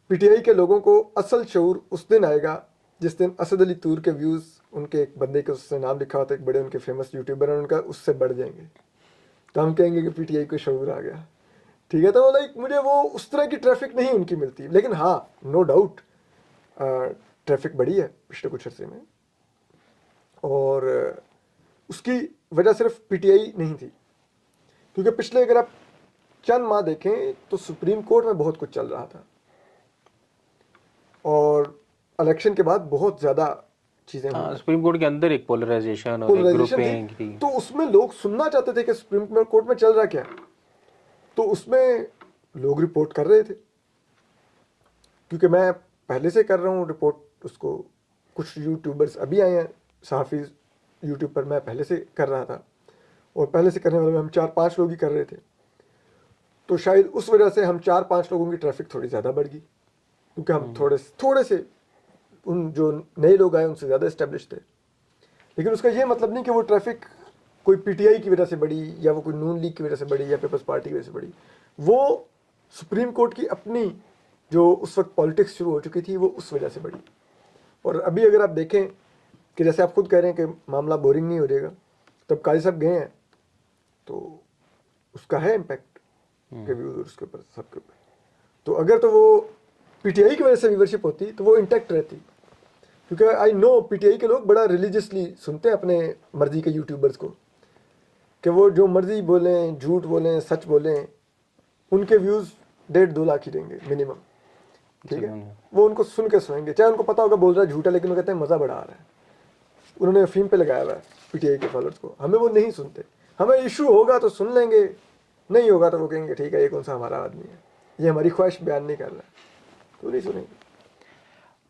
پی ٹی آئی کے لوگوں کو اصل شعور اس دن آئے گا جس دن اسد علی طور کے ویوز ان کے ایک بندے کے اس نے نام لکھا ہوا تھا, ایک بڑے ان کے فیمس یوٹیوبر ہیں, ان کا اس سے بڑھ جائیں گے, تو ہم کہیں گے کہ پی ٹی آئی کو شعور آ گیا, ٹھیک ہے. تو لائک مجھے وہ اس طرح کی ٹریفک نہیں ان کی ملتی, لیکن ہاں نو ڈاؤٹ ٹریفک بڑھی ہے پچھلے کچھ عرصے میں, اور اس کی وجہ صرف پی ٹی آئی نہیں تھی, کیونکہ پچھلے اگر آپ چند ماہ دیکھیں تو سپریم کورٹ میں بہت کچھ چل رہا تھا, اور الیکشن کے بعد بہت زیادہ چیزیں ہوئی, سپریم کورٹ کے اندر ایک پولرائزیشن اور ایک پولرائزیشن گروپنگ تھی, تھی. تو اس میں لوگ سننا چاہتے تھے کہ سپریم کورٹ میں چل رہا کیا ہے, تو اس میں لوگ رپورٹ کر رہے تھے, کیونکہ میں پہلے سے کر رہا ہوں رپورٹ اس کو, کچھ یوٹیوبرز ابھی آئے ہیں صحافی یوٹیوب پر, میں پہلے سے کر رہا تھا, اور پہلے سے کرنے والے میں ہم 4-5 لوگ ہی کر رہے تھے, تو شاید اس وجہ سے ہم 4-5 لوگوں کی ٹریفک تھوڑی زیادہ بڑھ گئی, کیونکہ ہم تھوڑے سے ان جو نئے لوگ آئے ان سے زیادہ اسٹیبلش تھے. لیکن اس کا یہ مطلب نہیں کہ وہ ٹریفک کوئی پی ٹی آئی کی وجہ سے بڑھی, یا وہ کوئی نون لیگ کی وجہ سے بڑھی, یا پیپلز پارٹی کی وجہ سے بڑھی, وہ سپریم کورٹ کی اپنی جو اس وقت پالیٹکس شروع ہو چکی تھی وہ اس وجہ سے بڑھی. اور ابھی اگر آپ دیکھیں کہ جیسے آپ خود کہہ رہے ہیں کہ معاملہ بورنگ نہیں ہو جائے گا, تب قاضی صاحب گئے ہیں تو اس کا ہے امپیکٹ کہ ویوز اس کے اوپر سب کے اوپر. تو اگر تو وہ پی ٹی آئی کی وجہ سے ویورشپ ہوتی تو وہ انٹیکٹ رہتی, کیونکہ آئی نو پی ٹی آئی کے لوگ بڑا ریلیجیسلی سنتے ہیں اپنے مرضی کے یوٹیوبرز کو, کہ وہ جو مرضی بولیں, جھوٹ بولیں, سچ بولیں, ان کے ویوز 1.5-2 لاکھ ہی رہیں گے منیمم, ٹھیک ہے. وہ ان کو سن کے سنیں گے, چاہے ان کو پتا ہوگا بول رہا ہے جھوٹا, لیکن وہ کہتے ہیں مزہ بڑا آ رہا ہے. انہوں نے افیم پہ لگایا ہوا ہے پی ٹی آئی کے فالوورز کو, ہمیں وہ نہیں سنتے. ہمیں ایشو ہوگا تو سن لیں گے, نہیں ہوگا تو وہ کہیں گے ٹھیک ہے یہ کون سا ہمارا آدمی ہے, یہ ہماری خواہش بیان نہیں کر رہا ہے, تو نہیں سنیں گے.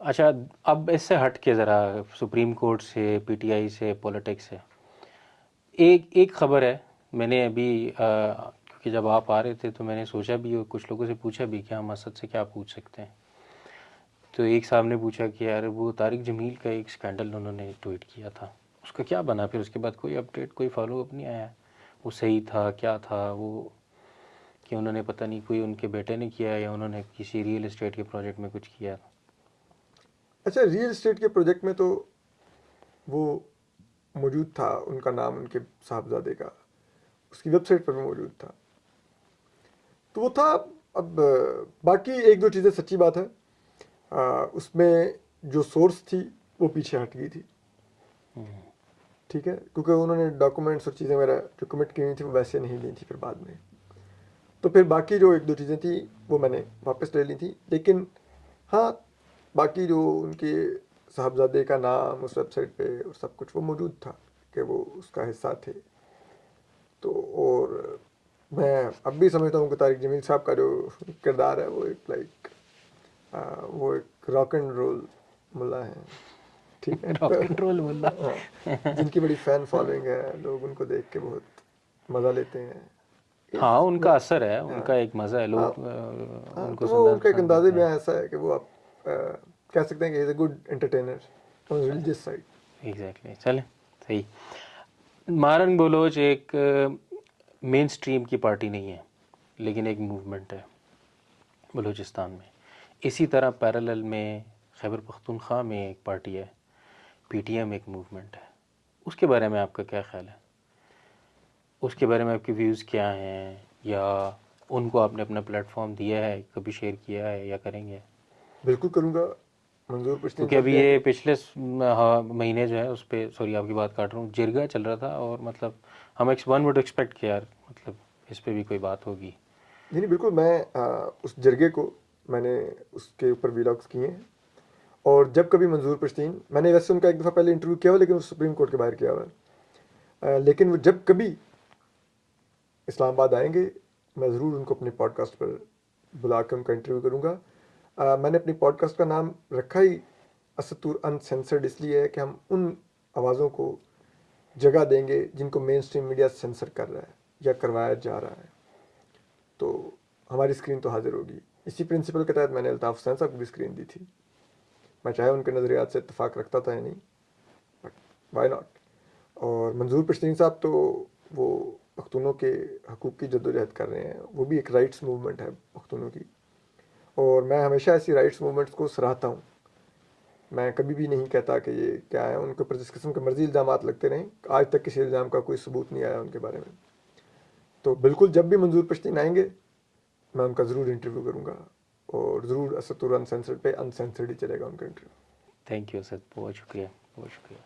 اچھا اب اس سے ہٹ کے ذرا سپریم کورٹ سے, پی ٹی آئی سے, پولیٹکس سے, ایک خبر ہے, میں نے ابھی کیونکہ جب آپ آ رہے تھے تو میں نے سوچا بھی اور کچھ لوگوں سے پوچھا بھی کہ ہم اسد سے کیا پوچھ سکتے ہیں. تو ایک صاحب نے پوچھا کہ یار وہ طارق جمیل کا ایک سکینڈل انہوں نے ٹویٹ کیا تھا, اس کا کیا بنا؟ پھر اس کے بعد کوئی اپڈیٹ, کوئی فالو اپ نہیں آیا. وہ صحیح تھا, کیا تھا وہ, کہ انہوں نے پتہ نہیں کوئی ان کے بیٹے نے کیا یا انہوں نے کسی ریئل اسٹیٹ کے پروجیکٹ میں کچھ کیا. اچھا ریئل اسٹیٹ کے پروجیکٹ میں تو وہ موجود تھا, ان کا نام ان کے صاحبزادے کا اس کی ویب سائٹ پر بھی موجود تھا, تو وہ تھا. اب باقی 1-2 چیزیں سچی بات ہے, اس میں جو سورس تھی وہ پیچھے ہٹ گئی تھی, ٹھیک ہے, کیونکہ انہوں نے ڈاکومنٹس اور چیزیں وغیرہ جو کمٹ کی ہوئی تھی وہ ویسے نہیں لی تھی پھر بعد میں. تو پھر باقی جو 1-2 چیزیں تھیں وہ میں نے واپس لے لی تھی, لیکن ہاں باقی جو ان کے صاحبزادے کا نام اس ویب سائٹ پہ اور سب کچھ وہ موجود تھا کہ وہ اس کا حصہ تھے. تو اور میں اب بھی سمجھتا ہوں کہ طارق جمیل صاحب کا جو کردار ہے وہ ایک لائک وہ ایک راک اینڈ رول ملا ہیں, ٹھیک ہے, راک اینڈ رول بندہ, جن کی بڑی فین فالوئنگ ہے, لوگ ان کو دیکھ کے بہت مزہ لیتے ہیں. ہاں ان کا اثر ہے, ان کا ایک مزہ ہے, لوگ ہاں ان کو تو وہ ان کا ایک پسند انداز کرتے ہیں. بیان ایسا ہے کہ وہ آپ کہہ سکتے ہیں کہ is a good entertainer on religious side. Exactly. چلیں صحیح. مارن بلوچ ایک مین سٹریم کی پارٹی نہیں ہے, لیکن ایک موومنٹ ہے بلوچستان میں. اسی طرح پیرالل میں خیبر پختونخوا میں ایک پارٹی ہے, پی ٹی ایم ایک موومنٹ ہے. اس کے بارے میں آپ کا کیا خیال ہے؟ اس کے بارے میں آپ کے ویوز کیا ہیں, یا ان کو آپ نے اپنا پلیٹ فارم دیا ہے, کبھی شیئر کیا ہے یا کریں گے؟ بالکل کروں گا. منظور پشتین کیونکہ صاحب ابھی کے یہ پچھلے مہینے جو ہے اس پہ, سوری آپ کی بات کاٹ رہا ہوں, جرگا چل رہا تھا, اور مطلب ہم ون وڈ ایکسپیکٹ کہ یار مطلب اس پہ بھی کوئی بات ہوگی. نہیں بالکل, میں اس جرگے کو میں نے اس کے اوپر ویلاگس کیے ہیں. اور جب کبھی منظور پشتین, میں نے ویسے ان کا ایک دفعہ پہلے انٹرویو کیا ہوا لیکن وہ سپریم کورٹ کے باہر کیا ہوا ہے, لیکن وہ جب کبھی اسلام آباد آئیں گے میں ضرور ان کو اپنے پوڈ کاسٹ پر بلا کے ان کا انٹرویو کروں گا. میں نے اپنی پوڈ کاسٹ کا نام رکھا ہی اسد طور انسینسرڈ اس لیے ہے کہ ہم ان آوازوں کو جگہ دیں گے جن کو مین اسٹریم میڈیا سینسر کر رہا ہے یا کروایا جا رہا ہے. تو ہماری اسکرین تو حاضر ہوگی. اسی پرنسپل کے تحت میں نے الطاف حسین صاحب کو بھی اسکرین دی تھی. میں چاہے ان کے نظریات سے اتفاق رکھتا تھا یا نہیں, بٹ وائی ناٹ. اور منظور پشتین صاحب تو وہ پختونوں کے حقوق کی جدوجہد کر رہے ہیں, وہ بھی ایک رائٹس موومنٹ ہے پختونوں کی, اور میں ہمیشہ ایسی رائٹس موومنٹس کو سراہتا ہوں. میں کبھی بھی نہیں کہتا کہ یہ کیا ہے, ان کے اوپر جس قسم کے مرضی الزامات لگتے رہیں, آج تک کسی الزام کا کوئی ثبوت نہیں آیا ان کے بارے میں. تو بالکل جب بھی منظور پشتین آئیں گے میں ان کا ضرور انٹرویو کروں گا, اور ضرور اسد طور انسینسرڈ پہ انسینسرڈ ہی چلے گا ان کا انٹرویو. تھینک یو اسد, بہت شکریہ, بہت شکریہ.